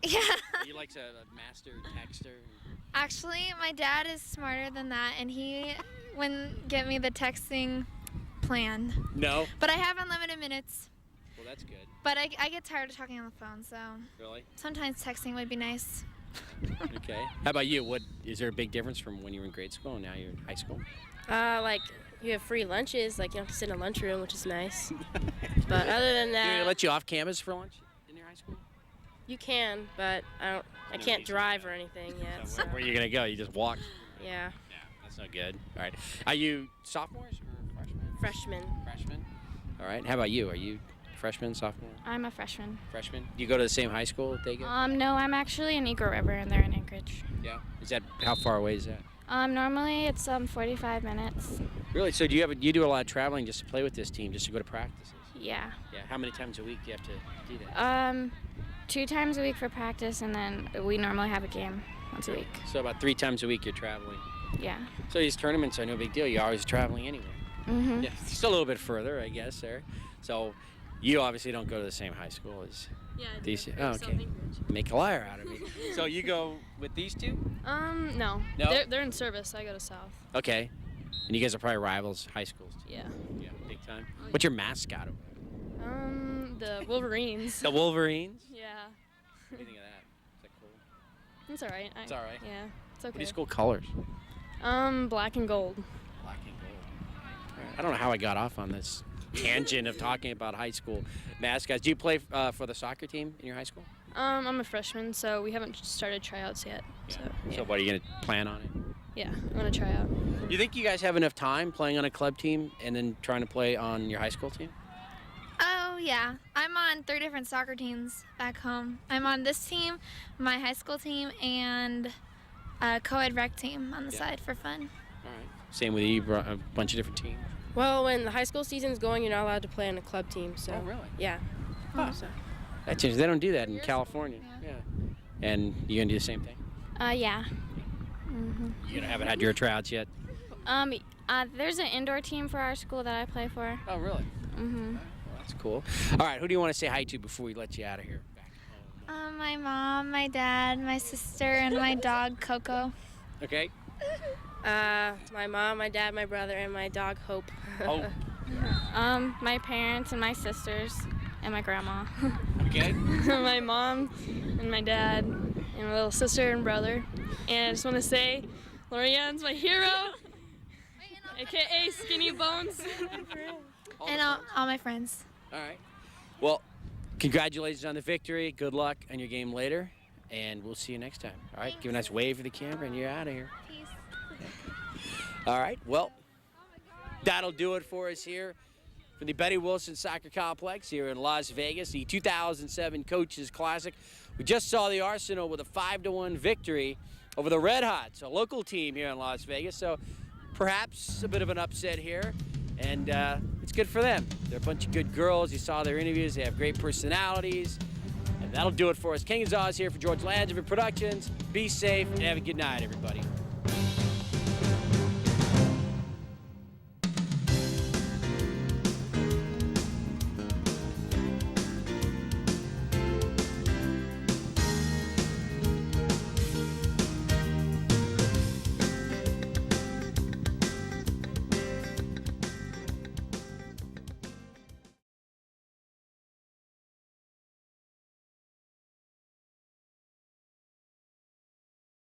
Yeah. Are you like a master texter? Actually, my dad is smarter than that, and he wouldn't get me the texting plan. No. But I have unlimited minutes. Well, that's good. But I get tired of talking on the phone, so Really? sometimes texting would be nice. Okay. How about you? What is there a big difference from when you were in grade school and now you're in high school? Like you have free lunches, like you don't have to sit in a lunchroom, which is nice. But other than Do that, they let you off campus for lunch in your high school? you can, but I can't drive or anything yet. So So. where are you gonna go? You just walk? Yeah, Yeah, that's not good. All right. Are you sophomores or freshmen? freshman. Freshmen. All right. How about you? Are you freshman, sophomore, I'm a freshman. freshman? Do you go to the same high school that they go? No, I'm actually in Eagle River and they're in Anchorage. Yeah. Is that how far away is that? Normally it's 45 minutes. Really? So do you do a lot of traveling just to play with this team, just to go to practices? Yeah. Yeah. How many times a week do you have to do that? 2 times a week for practice, and then we normally have a game once a week. So about 3 times a week you're traveling. Yeah. So these tournaments are no big deal. You're always traveling anyway. Mhm. Yeah. Just a little bit further, I guess, there. So you obviously don't go to the same high school as Yeah. these. Oh, okay. Make a liar out of me. So you go with these two? No. No? They're in service. I go to South. Okay. And you guys are probably rivals, high schools. Too. Yeah. Yeah, big time. What's your mascot? The Wolverines. The Wolverines? Yeah. What do you think of that? Is that cool? It's all right. It's all right. Yeah. It's What are okay. your school colors? Black and gold. Black and gold. All right. I don't know how I got off on this tangent of talking about high school mascots. Do you play for the soccer team in your high school? I'm a freshman, so we haven't started tryouts yet. So, yeah. So what, are you going to plan on it? Yeah, I'm gonna try out. Do you think you guys have enough time playing on a club team and then trying to play on your high school team? Oh, yeah. I'm on 3 different soccer teams back home. I'm on this team, my high school team, and a co-ed rec team on the side for fun. All right. Same with you, a bunch of different teams. Well, when the high school season's going, you're not allowed to play on a club team. So. Oh, really? Yeah. Huh. So. That changes. They don't do that in California. Yeah. And you gonna do the same thing? Yeah. You haven't had your tryouts yet? There's an indoor team for our school that I play for. Oh, really? Mm-hmm. Well, that's cool. All right, who do you want to say hi to before we let you out of here? Back home? My mom, my dad, my sister, and my dog, Coco. Okay. My mom, my dad, my brother, and my dog Hope. Oh. My parents and my sisters and my grandma. Okay. My mom and my dad and my little sister and brother. And I just want to say, Lorianne's my hero, aka Skinny Bones. And all my friends. All right. Well, congratulations on the victory. Good luck on your game later, and we'll see you next time. All right. Give a nice wave to the camera, and you're out of here. Peace. All right. Well, that'll do it for us here. from the Betty Wilson Soccer Complex here in Las Vegas, the 2007 Coaches Classic. We just saw the Arsenal with a 5-1 victory over the Redhots, a local team here in Las Vegas. So perhaps a bit of an upset here, and it's good for them. They're a bunch of good girls. You saw their interviews. They have great personalities. And that'll do it for us. Ken Gonzalez here for George Langevin Productions. Be safe and have a good night, everybody.